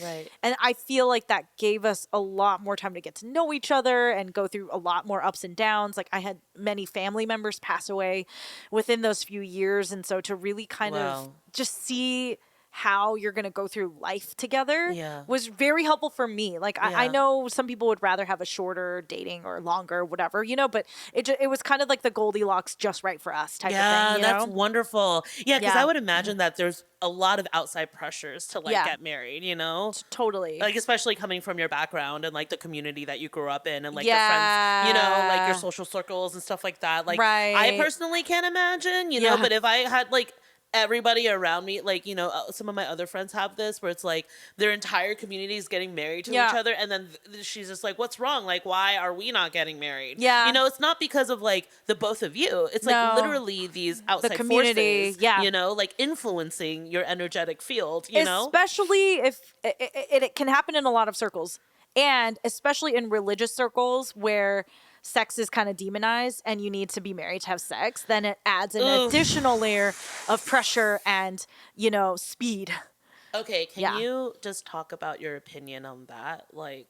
And I feel like that gave us a lot more time to get to know each other and go through a lot more ups and downs. Like I had many family members pass away within those few years. And so to really kind of just see how you're going to go through life together was very helpful for me. Like I know some people would rather have a shorter dating or longer, whatever, you know, but it was kind of like the Goldilocks just right for us type of thing. Yeah, that's know? wonderful. Yeah, because I would imagine that there's a lot of outside pressures to like get married, you know? Totally. Like especially coming from your background and like the community that you grew up in and like the friends, you know, like your social circles and stuff like that. Like I personally can't imagine, you know, but if I had like everybody around me, like, you know, some of my other friends have this where it's like their entire community is getting married to each other, and then she's just like, what's wrong, like why are we not getting married? You know, it's not because of like the both of you, it's like literally these outside forces, you know, like influencing your energetic field, you know, especially if it can happen in a lot of circles, and especially in religious circles where sex is kind of demonized and you need to be married to have sex, then it adds an additional layer of pressure and, you know, speed. Okay, can you just talk about your opinion on that? Like,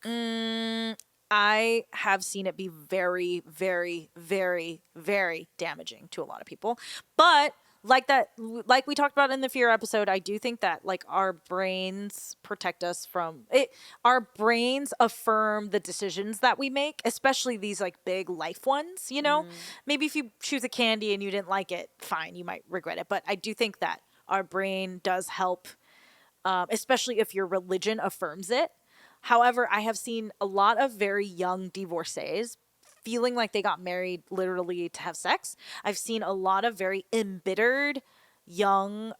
I have seen it be very, very, very, very damaging to a lot of people. But like we talked about in the fear episode, I do think that like our brains protect us from it. Our brains affirm the decisions that we make, especially these like big life ones, you know. Maybe if you choose a candy and you didn't like it, fine, you might regret it. But I do think that our brain does help, especially if your religion affirms it. However, I have seen a lot of very young divorcees feeling like they got married literally to have sex. I've seen a lot of very embittered young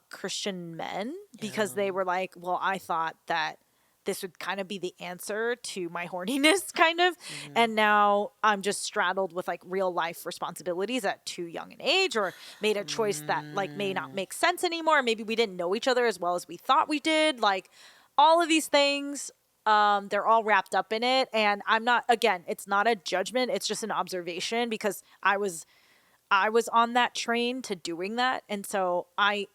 Christian men because they were like, well, I thought that this would kind of be the answer to my horniness kind of. And now I'm just straddled with like real life responsibilities at too young an age, or made a choice that like may not make sense anymore. Maybe we didn't know each other as well as we thought we did. Like all of these things, they're all wrapped up in it. And I'm not, again, it's not a judgment. It's just an observation because I was on that train to doing that. And so I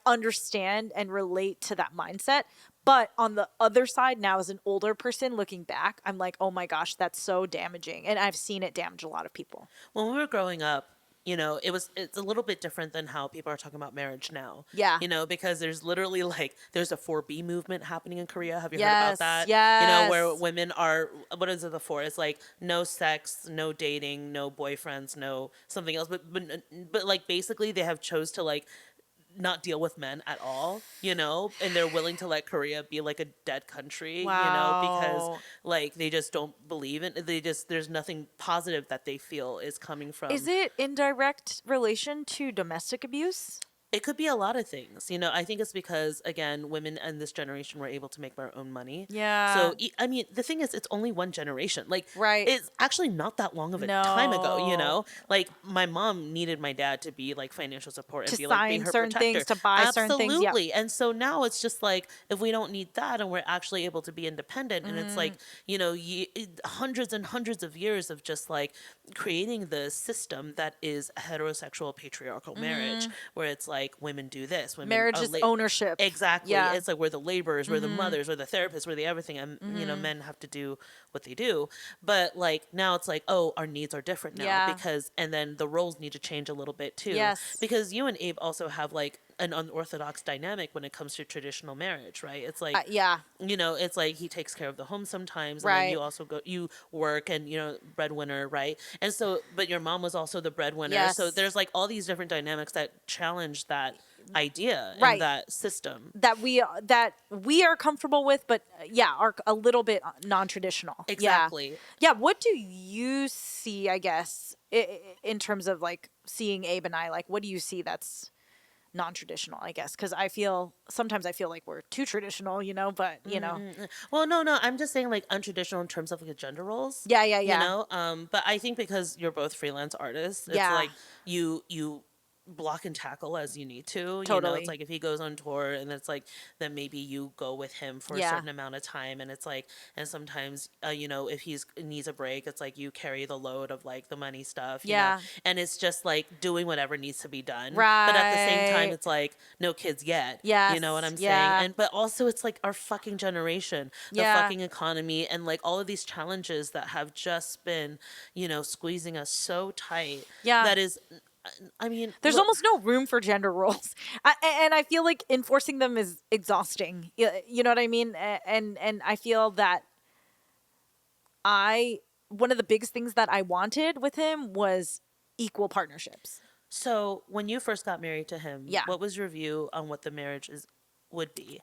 understand and relate to that mindset. But on the other side, now as an older person looking back, I'm like, oh my gosh, that's so damaging. And I've seen it damage a lot of people. When we were growing up, you know, it's a little bit different than how people are talking about marriage now. Yeah. You know, because there's literally like, there's a 4B movement happening in Korea. Have you heard about that? Yes. You know, where women are, what is it, the 4? It's like no sex, no dating, no boyfriends, no something else. But like basically they have chose to like not deal with men at all, you know, and they're willing to let Korea be like a dead country, you know, because like they just don't believe in it. There's nothing positive that they feel is coming from. Is it in direct relation to domestic abuse? It could be a lot of things, you know. I think it's because, again, women in this generation were able to make their own money. Yeah. So, I mean, the thing is, it's only one generation. Like, it's actually not that long of a time ago, you know? Like, my mom needed my dad to be, like, financial support and be, like, being her certain protector. things, to buy certain things. Absolutely. And so now it's just, like, if we don't need that and we're actually able to be independent, and it's, like, you know, hundreds and hundreds of years of just, like, creating the system that is a heterosexual patriarchal marriage, where it's, like, women do this. Women marriage is ownership. Exactly. Yeah. It's like we're the laborers, we're the mothers, we're the therapists, we're the everything, and you know, men have to do what they do. But like now it's like, oh, our needs are different now because, and then the roles need to change a little bit too. Yes. Because you and Abe also have like an unorthodox dynamic when it comes to traditional marriage, right? It's like, you know, it's like he takes care of the home sometimes, and then you also you work and, you know, breadwinner, right? And so, but your mom was also the breadwinner. So there's like all these different dynamics that challenge that idea and that system that we are comfortable with, but are a little bit non-traditional. Exactly. Yeah. What do you see, I guess, in terms of like seeing Abe and I, like, what do you see that's non-traditional, I guess, because sometimes I feel like we're too traditional, but Well, no, I'm just saying like untraditional in terms of like the gender roles. Yeah. But I think because you're both freelance artists, it's like you block and tackle as you need to. Totally. It's like if he goes on tour and it's like then maybe you go with him for a certain amount of time, and it's like, and sometimes if he's needs a break, it's like you carry the load of like the money stuff. You know? And it's just like doing whatever needs to be done. Right. But at the same time, it's like no kids yet. Yes. You know what I'm saying? And but also it's like our fucking generation, the fucking economy, and like all of these challenges that have just been squeezing us so tight. Yeah. That is. I mean, there's almost no room for gender roles, and I feel like enforcing them is exhausting. You know what I mean? And I feel that one of the biggest things that I wanted with him was equal partnerships. So when you first got married to him, what was your view on what the marriage would be,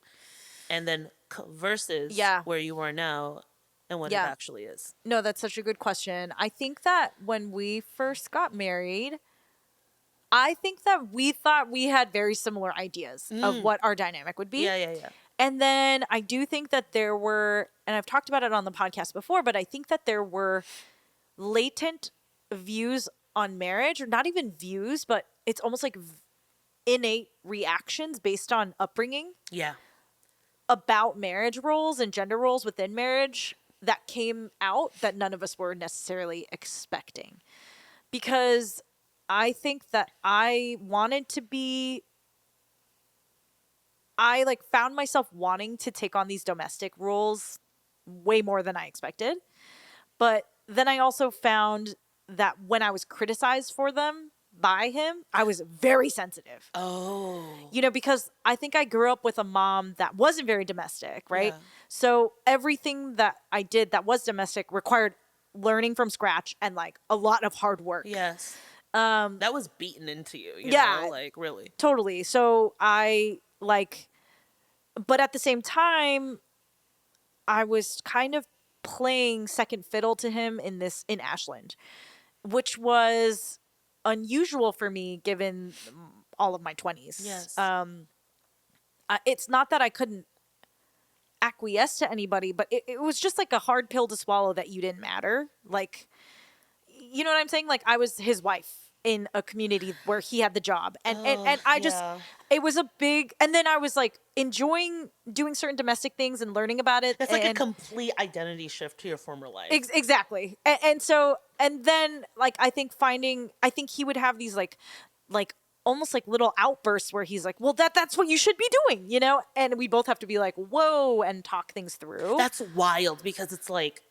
and then versus where you are now and what it actually is? No, that's such a good question. I think that when we first got married, I think that we thought we had very similar ideas of what our dynamic would be. Yeah. And then I do think that there were, and I've talked about it on the podcast before, but I think that there were latent views on marriage, or not even views, but it's almost like innate reactions based on upbringing. Yeah. About marriage roles and gender roles within marriage that came out that none of us were necessarily expecting. Because I think that I found myself wanting to take on these domestic roles way more than I expected. But then I also found that when I was criticized for them by him, I was very sensitive. Oh. Because I think I grew up with a mom that wasn't very domestic, right? Yeah. So everything that I did that was domestic required learning from scratch and like a lot of hard work. Yes. That was beaten into you, you know, like really. Totally. So but at the same time, I was kind of playing second fiddle to him in Ashland, which was unusual for me given all of my 20s. Yes. It's not that I couldn't acquiesce to anybody, but it was just like a hard pill to swallow that you didn't matter. Like, you know what I'm saying? Like, I was his wife in a community where he had the job. And I just, it was a big, and then I was like enjoying doing certain domestic things and learning about it. It's like a complete identity shift to your former life. Exactly. And then like, I think he would have these like almost like little outbursts where he's like, well, that's what you should be doing, And we both have to be like, whoa, and talk things through. That's wild because it's like,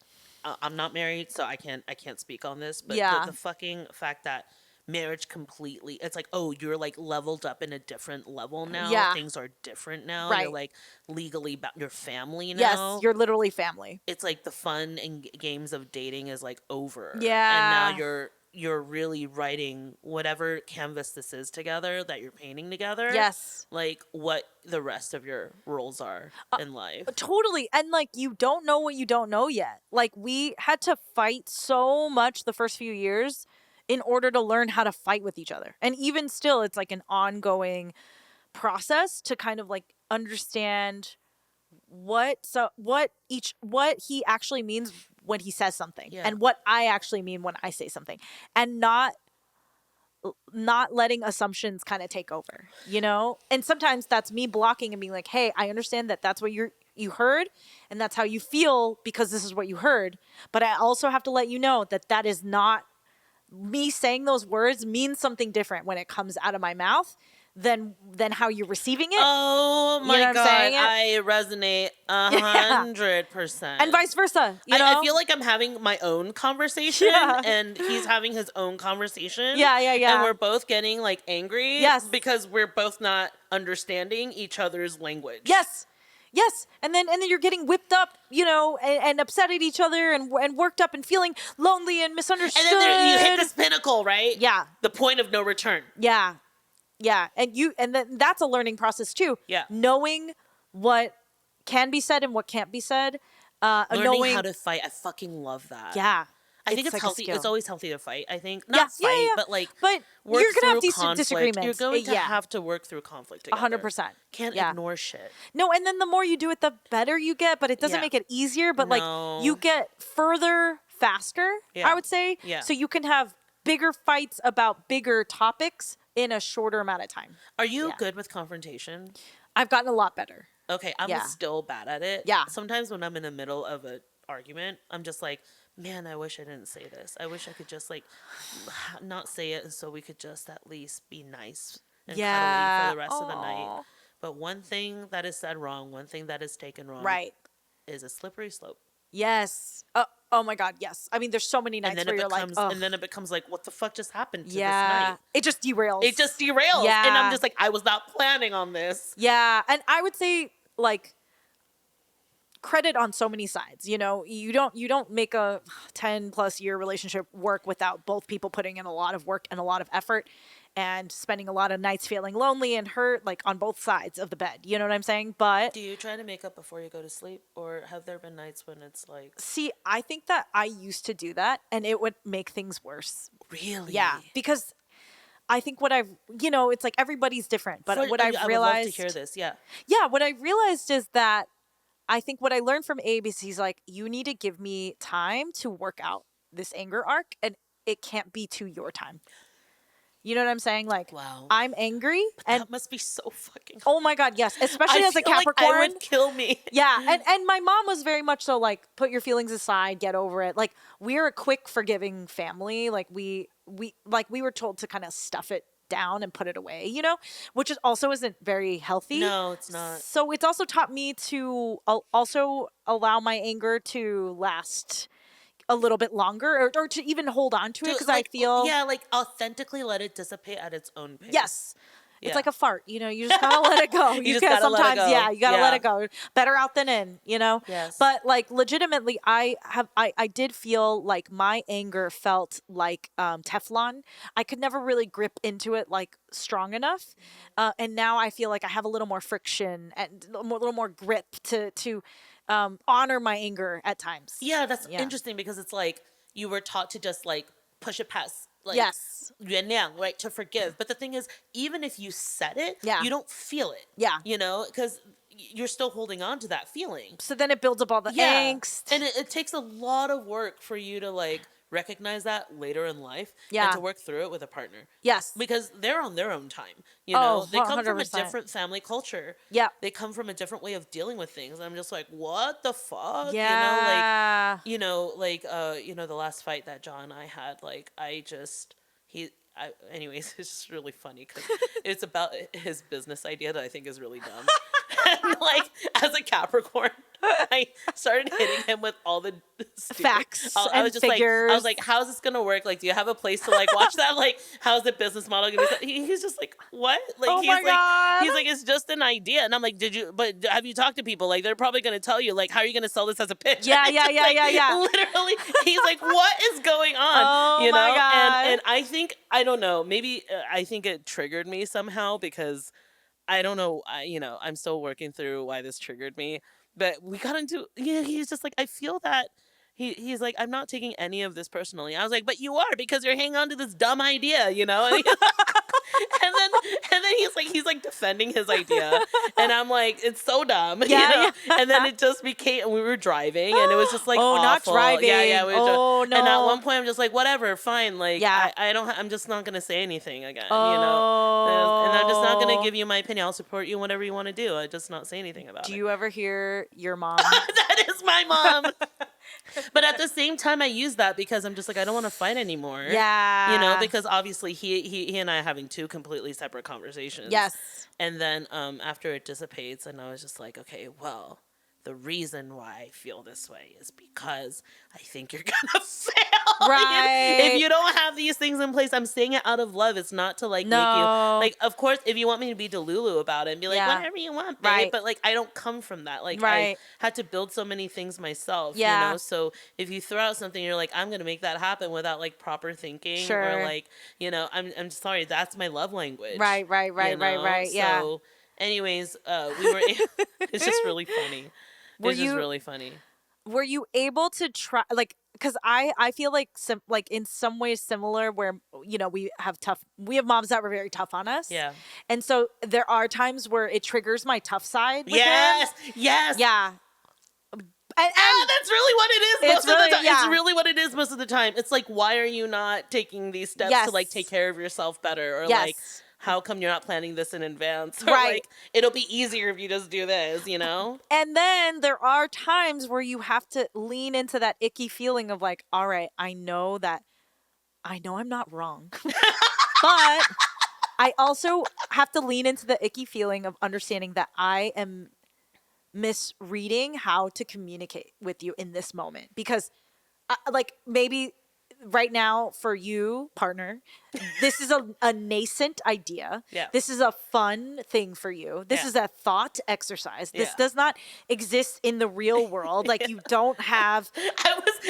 I'm not married, so I can't speak on this, but the fucking fact that marriage completely, it's like, oh, you're like leveled up in a different level now. Yeah. Things are different now. Right. You're like legally about your family now. Yes, you're literally family. It's like the fun and games of dating is like over. Yeah. And now you're really writing whatever canvas this is together that you're painting together. Yes. Like what the rest of your roles are in life. Totally. And like, you don't know what you don't know yet. Like, we had to fight so much the first few years in order to learn how to fight with each other. And even still, it's like an ongoing process to kind of like understand what he actually means when he says something, and what I actually mean when I say something, and not letting assumptions kind of take over, And sometimes that's me blocking and being like, hey, I understand that that's what you heard and that's how you feel because this is what you heard. But I also have to let you know that is not me saying those words means something different when it comes out of my mouth than how you're receiving it. Oh my God, I resonate 100%. And vice versa. I feel like I'm having my own conversation and he's having his own conversation. Yeah. And we're both getting like angry. Yes. Because we're both not understanding each other's language. Yes. And then you're getting whipped up, and upset at each other and worked up and feeling lonely and misunderstood. And then you hit this pinnacle, right? Yeah. The point of no return. Yeah. And then that's a learning process too. Yeah. Knowing what can be said and what can't be said. Learning how to fight. I fucking love that. Yeah. I think it's healthy. It's always healthy to fight. I think but like, but work you're gonna have through these conflict. disagreements. You're going to have to work through conflict together. 100%. Can't ignore shit. No, and then the more you do it, the better you get. But it doesn't make it easier. But like, you get further faster. I would say. Yeah. So you can have bigger fights about bigger topics in a shorter amount of time. Are you good with confrontation? I've gotten a lot better. Okay, I'm still bad at it. Yeah. Sometimes when I'm in the middle of an argument, I'm just like, man, I wish I didn't say this. I wish I could just like not say it, and so we could just at least be nice and cuddly for the rest of the night. But one thing that is said wrong, one thing that is taken wrong, is a slippery slope. Yes. Oh my God. Yes. I mean, there's so many nights where you're like, and then it becomes like, what the fuck just happened to this night? It just derails. Yeah. And I'm just like, I was not planning on this. Yeah. And I would say like credit on so many sides. You know, you don't make a 10+ year relationship work without both people putting in a lot of work and a lot of effort and spending a lot of nights feeling lonely and hurt, like on both sides of the bed. You know what I'm saying? But do you try to make up before you go to sleep, or have there been nights when it's like? See, I think that I used to do that, and it would make things worse. Really? Yeah, because I think what I've, it's like everybody's different, but what I've realized. I would love to hear this. Yeah. Yeah, what I realized is that I think what I learned from Abe is he's like, you need to give me time to work out this anger arc, and it can't be to your time. You know what I'm saying? Like, wow. I'm angry, and that must be so fucking. Oh my God, yes, especially as a Capricorn. Like it would kill me. Yeah, and my mom was very much so like, put your feelings aside, get over it. Like, we're a quick forgiving family. Like we were told to kind of stuff it down and put it away, which is also isn't very healthy. No, it's not. So it's also taught me to also allow my anger to last a little bit longer, or to even hold on to it, because I feel like authentically let it dissipate at its own pace. Yes. It's like a fart, you just gotta let it go. You just gotta sometimes, let it go. You gotta let it go. Better out than in, Yes. But like legitimately, I did feel like my anger felt like Teflon. I could never really grip into it like strong enough, and now I feel like I have a little more friction and a little more grip to honor my anger at times. Yeah, that's interesting, because it's like you were taught to just like push it past. Like, yes. Right, to forgive. But the thing is, even if you said it, you don't feel it. Yeah. Because you're still holding on to that feeling. So then it builds up all the angst. And it takes a lot of work for you to like recognize that later in life and to work through it with a partner. Yes. Because they're on their own time. They 100%. come from a different family culture. Yeah. They come from a different way of dealing with things. I'm just like, what the fuck? Yeah. The last fight that John and I had, like, anyways, it's just really funny because it's about his business idea that I think is really dumb. And like, as a Capricorn, I started hitting him with all the facts I was just figures. Like, I was like, how's this gonna work? Like, do you have a place to like watch that? Like, how's the business model gonna be? He's just like, what? Like, oh my God. He's like, it's just an idea. And I'm like, but have you talked to people? Like, they're probably gonna tell you, like, how are you gonna sell this as a pitch? Yeah. Literally, he's like, what is going on? Oh my God. And I think, I don't know, maybe I think it triggered me somehow, because I don't know, I'm still working through why this triggered me. But we got into, he's just like, I feel that he's like, I'm not taking any of this personally. I was like, but you are, because you're hanging on to this dumb idea, And, and then he's like defending his idea, and I'm like, it's so dumb, Yeah. And then it just became, we were driving, and it was just like, awful. Not driving. Yeah. No. And at one point, I'm just like, whatever, fine. Like, I'm just not gonna say anything again, And I'm just not gonna give you my opinion. I'll support you in whatever you want to do. I just not say anything about it. Do you ever hear your mom? That is my mom. But at the same time, I use that because I'm just like, I don't want to fight anymore. Yeah. Because obviously he and I are having two completely separate conversations. Yes. And then after it dissipates, and I was just like, okay, well, the reason why I feel this way is because I think you're gonna fail. Right. If you don't have these things in place, I'm saying it out of love. It's not to like make you like. Of course, if you want me to be Delulu about it and be like, whatever you want, babe. Right. But like, I don't come from that. Like, I had to build so many things myself. Yeah. So if you throw out something, you're like, I'm gonna make that happen without like proper thinking, Sure. or like, I'm sorry, that's my love language. Right. Yeah. So, anyways, we were. It's just really funny. It's just really funny. Were you able to try, like, because I feel like like in some ways similar where we have moms that were very tough on us. Yeah. And so there are times where it triggers my tough side with yes. him. Yes. Yeah. And that's really what it is most of the time. yeah. It's really what it is most of the time. It's like, why are you not taking these steps to like take care of yourself better? Or like, how come you're not planning this in advance? Or like, it'll be easier if you just do this, And then there are times where you have to lean into that icky feeling of like, all right, I know I'm not wrong. But I also have to lean into the icky feeling of understanding that I am misreading how to communicate with you in this moment. Because like maybe right now for you, partner, this is a nascent idea. Yeah. This is a fun thing for you. This is a thought exercise. This does not exist in the real world. Like you don't have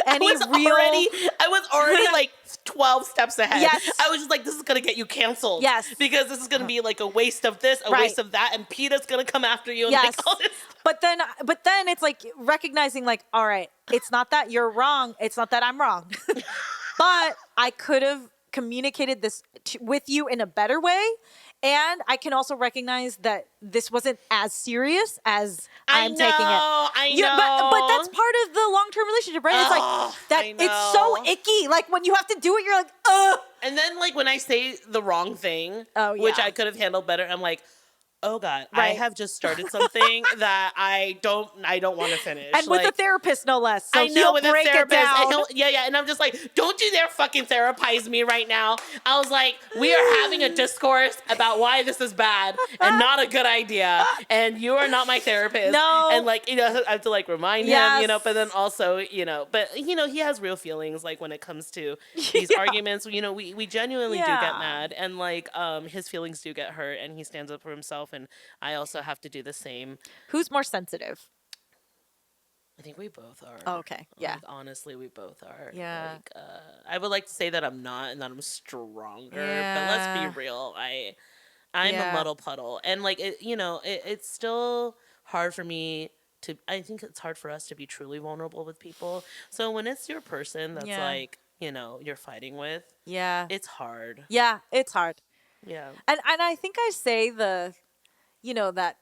I was already like 12 steps ahead. Yes. I was just like, this is going to get you canceled. Yes. Because this is going to be like a waste of this, a waste of that, and PETA's going to come after you and like all this stuff. But then it's like recognizing like, all right, it's not that you're wrong. It's not that I'm wrong. But I could have communicated this with you in a better way. And I can also recognize that this wasn't as serious as I'm taking it. I know. But that's part of the long-term relationship, right? It's like that. It's so icky. Like when you have to do it, you're like, ugh. And then like when I say the wrong thing, which I could have handled better, I'm like, oh God, I have just started something that I don't want to finish. And with a therapist, no less. So I know, with a break therapist. it down. And I'm just like, don't you dare fucking therapize me right now. I was like, we are having a discourse about why this is bad and not a good idea. And you are not my therapist. No. And like, I have to like remind him, but then also, but he has real feelings like when it comes to these arguments. We genuinely do get mad, and like his feelings do get hurt, and he stands up for himself. And I also have to do the same. Who's more sensitive? I think we both are. Oh, okay. Yeah. Like, honestly, we both are. Yeah. Like, I would like to say that I'm not and that I'm stronger, but let's be real. I'm a muddle puddle, and like it's still hard for me to. I think it's hard for us to be truly vulnerable with people. So when it's your person that's like you're fighting with, it's hard. Yeah, it's hard. Yeah. And I think I say that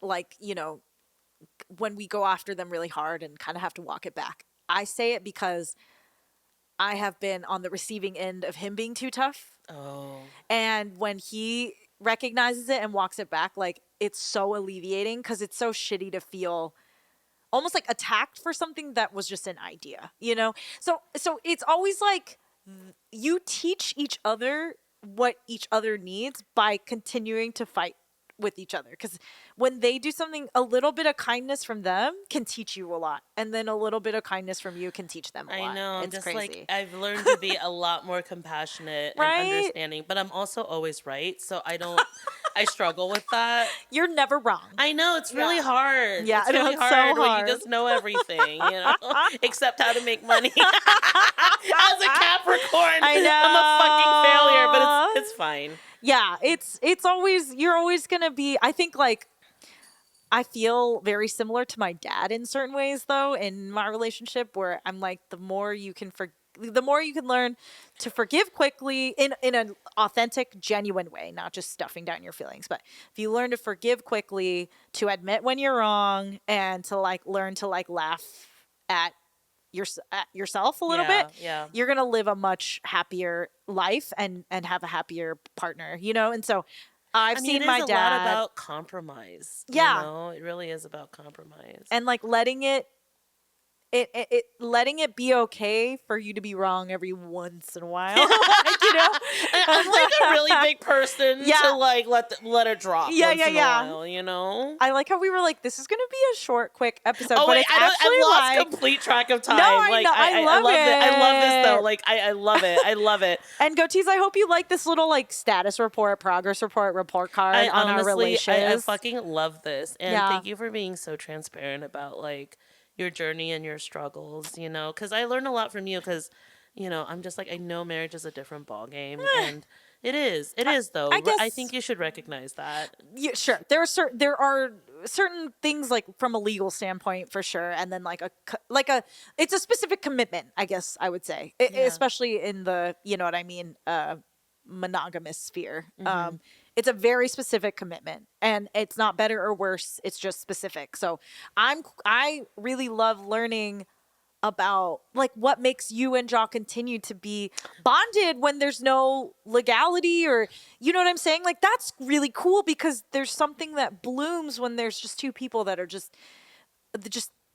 like, when we go after them really hard and kind of have to walk it back. I say it because I have been on the receiving end of him being too tough. Oh. And when he recognizes it and walks it back, like it's so alleviating because it's so shitty to feel almost like attacked for something that was just an idea, So it's always like you teach each other what each other needs by continuing to fight with each other, because when they do something, a little bit of kindness from them can teach you a lot, and then a little bit of kindness from you can teach them a lot. I know. It's just crazy. Like I've learned to be a lot more compassionate and understanding, but I'm also always right, so I struggle with that. You're never wrong. I know, it's really hard. Yeah, it's really hard, so when hard you just know everything, except how to make money. As a Capricorn, I know. I'm a fucking failure, but it's fine. Yeah, it's always, you're always gonna be, I think, like, I feel very similar to my dad in certain ways, though, in my relationship, where I'm like, the more you can learn to forgive quickly in an authentic, genuine way, not just stuffing down your feelings. But if you learn to forgive quickly, to admit when you're wrong, and to like learn to like laugh at yourself a little bit, you're gonna live a much happier life and have a happier partner, and so I've seen my dad. It's a lot about compromise. It really is about compromise, and like letting it be okay for you to be wrong every once in a while. I'm like a really big person to like let it drop once in a while, I like how we were like, this is gonna be a short, quick episode. Oh, but wait, I lost complete track of time. No, I know. I love it. I love this though. Like I love it. I love it. And Goatees, I hope you like this little like status report, progress report card on our relations. I fucking love this. And thank you for being so transparent about like your journey and your struggles, because I learned a lot from you, because I'm just like, I know marriage is a different ballgame, and it is though. I think you should recognize that. Yeah, sure. There are certain things like from a legal standpoint for sure, and then it's a specific commitment, I guess I would say, especially in the, you know what I mean, monogamous sphere. It's a very specific commitment, and it's not better or worse. It's just specific. So I really love learning about like what makes you and Jaw continue to be bonded when there's no legality, or you know what I'm saying? Like that's really cool because there's something that blooms when there's just two people that are just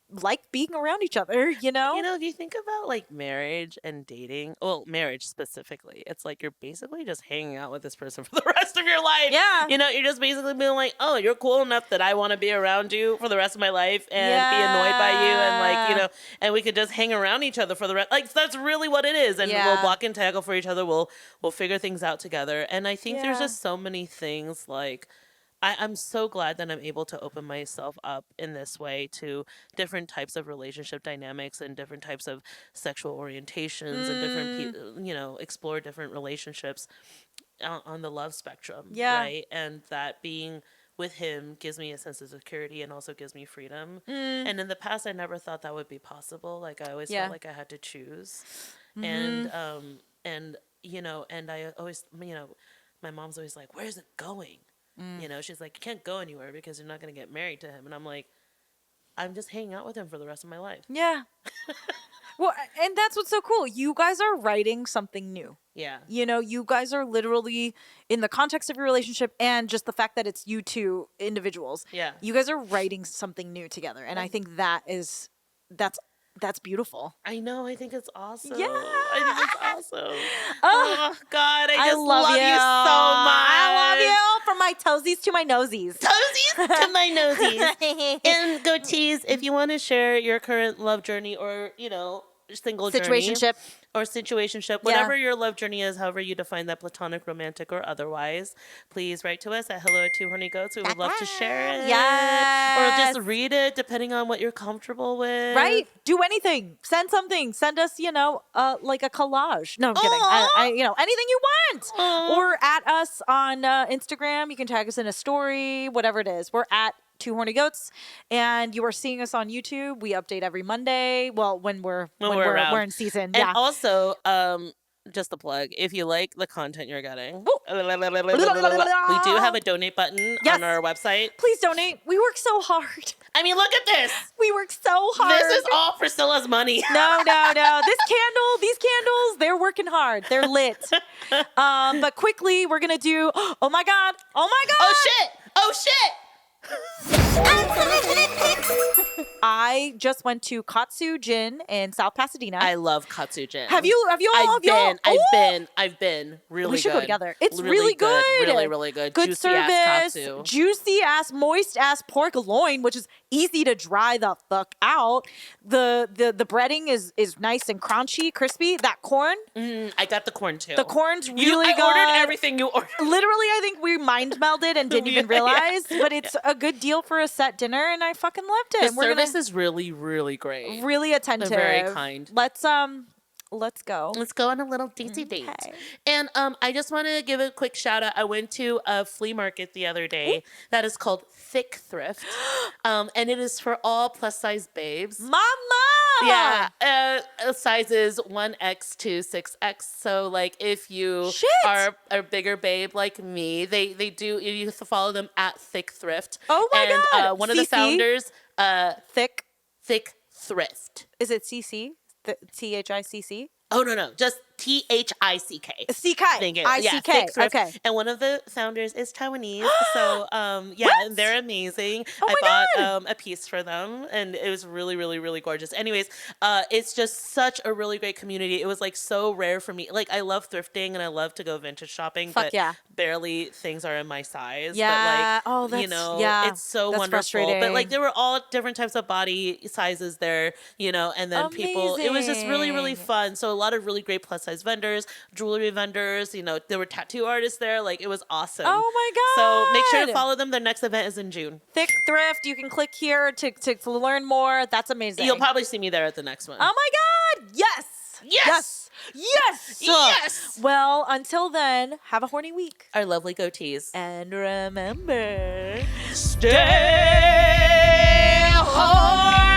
like being around each other, you know? You know, if you think about like marriage and dating, well, marriage specifically, it's like you're basically just hanging out with this person for the rest of your life. Yeah. You know, you're just basically being like, oh, you're cool enough that I want to be around you for the rest of my life and be annoyed by you. And like, you know, and we could just hang around each other for the rest. Like, that's really what it is. And we'll block and tackle for each other. We'll figure things out together. And I think there's just so many things like, I'm so glad that I'm able to open myself up in this way to different types of relationship dynamics and different types of sexual orientations and different, you know, explore different relationships on the love spectrum. Yeah. Right. And that being with him gives me a sense of security and also gives me freedom. And in the past, I never thought that would be possible. Like I always felt like I had to choose. And, you know, and I always, you know, my mom's always like, where's it going? You know, she's like, you can't go anywhere because you're not going to get married to him. And I'm like, I'm just hanging out with him for the rest of my life. Yeah. Well, and that's what's so cool. You guys are writing something new. Yeah. You know, you guys are literally in the context of your relationship and just the fact that it's you two individuals. Yeah. You guys are writing something new together. And I think that's beautiful. I know. I think it's awesome. Yeah. I think it's awesome. Oh, God. I just love you so much. I love you from my toesies to my nosies. Toesies to my nosies. And goatees, if you want to share your current love journey or, you know, single situationship. journey or situationship, whatever your love journey is, however you define that, platonic, romantic, or otherwise, please write to us at hello@2hornygoats. We would love to share it. Yes. Or just read it, depending on what you're comfortable with. Right? Do anything. Send something. Send us, you know, like a collage. No, I'm kidding. You know, anything you want. Aww. Or at us on Instagram. You can tag us in a story, whatever it is. We're at 2 Horny Goats, and you are seeing us on YouTube. We update every Monday. Well, when we're in season. And also, just a plug, if you like the content you're getting, we do have a donate button on our website. Please donate. We work so hard. I mean, look at this. We work so hard. This is all Priscilla's money. No. These candles, they're working hard. They're lit. But quickly, we're gonna do. Oh my god. Oh shit. I just went to Katsu Gin in South Pasadena. I love Katsu Gin. Have you I've been really good. We should go together. It's really good. Really good. Good Juicy service. ass katsu. Juicy ass, moist ass pork loin, which is easy to dry the fuck out. The breading is nice and crunchy, crispy. That corn. I got the corn too. The corn's really good. I ordered everything you ordered. Literally, I think we mind melded and didn't even realize, but it's a good deal for a set dinner, and I fucking loved it. The service is really, really great. Really attentive. They're very kind. Let's go. Let's go on a little dainty date. Okay. And I just want to give a quick shout out. I went to a flea market the other day that is called Thick Thrift. And it is for all plus size babes. Mama! Yeah. Sizes 1X to 6X. So like if you are a bigger babe like me, they do, you have to follow them at Thick Thrift. Oh my God. One of the founders, Thick Thrift. Is it CC? THICC? Oh, no. Just THICK. ICK. Okay. And one of the founders is Taiwanese. So, and they're amazing. Oh I bought a piece for them, and it was really, really, really gorgeous. Anyways, it's just such a really great community. It was like so rare for me. Like, I love thrifting and I love to go vintage shopping, but barely things are in my size. Yeah. But like, it's so wonderful. But like, there were all different types of body sizes there, and then people, it was just really, really fun. So a lot of really great plus size vendors, jewelry vendors, there were tattoo artists there. Like, it was awesome. Oh my God. So make sure to follow them. Their next event is in June. Thick Thrift. You can click here to learn more. That's amazing. You'll probably see me there at the next one. Oh my God. Yes. Yes! Yes! Well, until then, have a horny week. Our lovely goatees. And remember, Stay horny!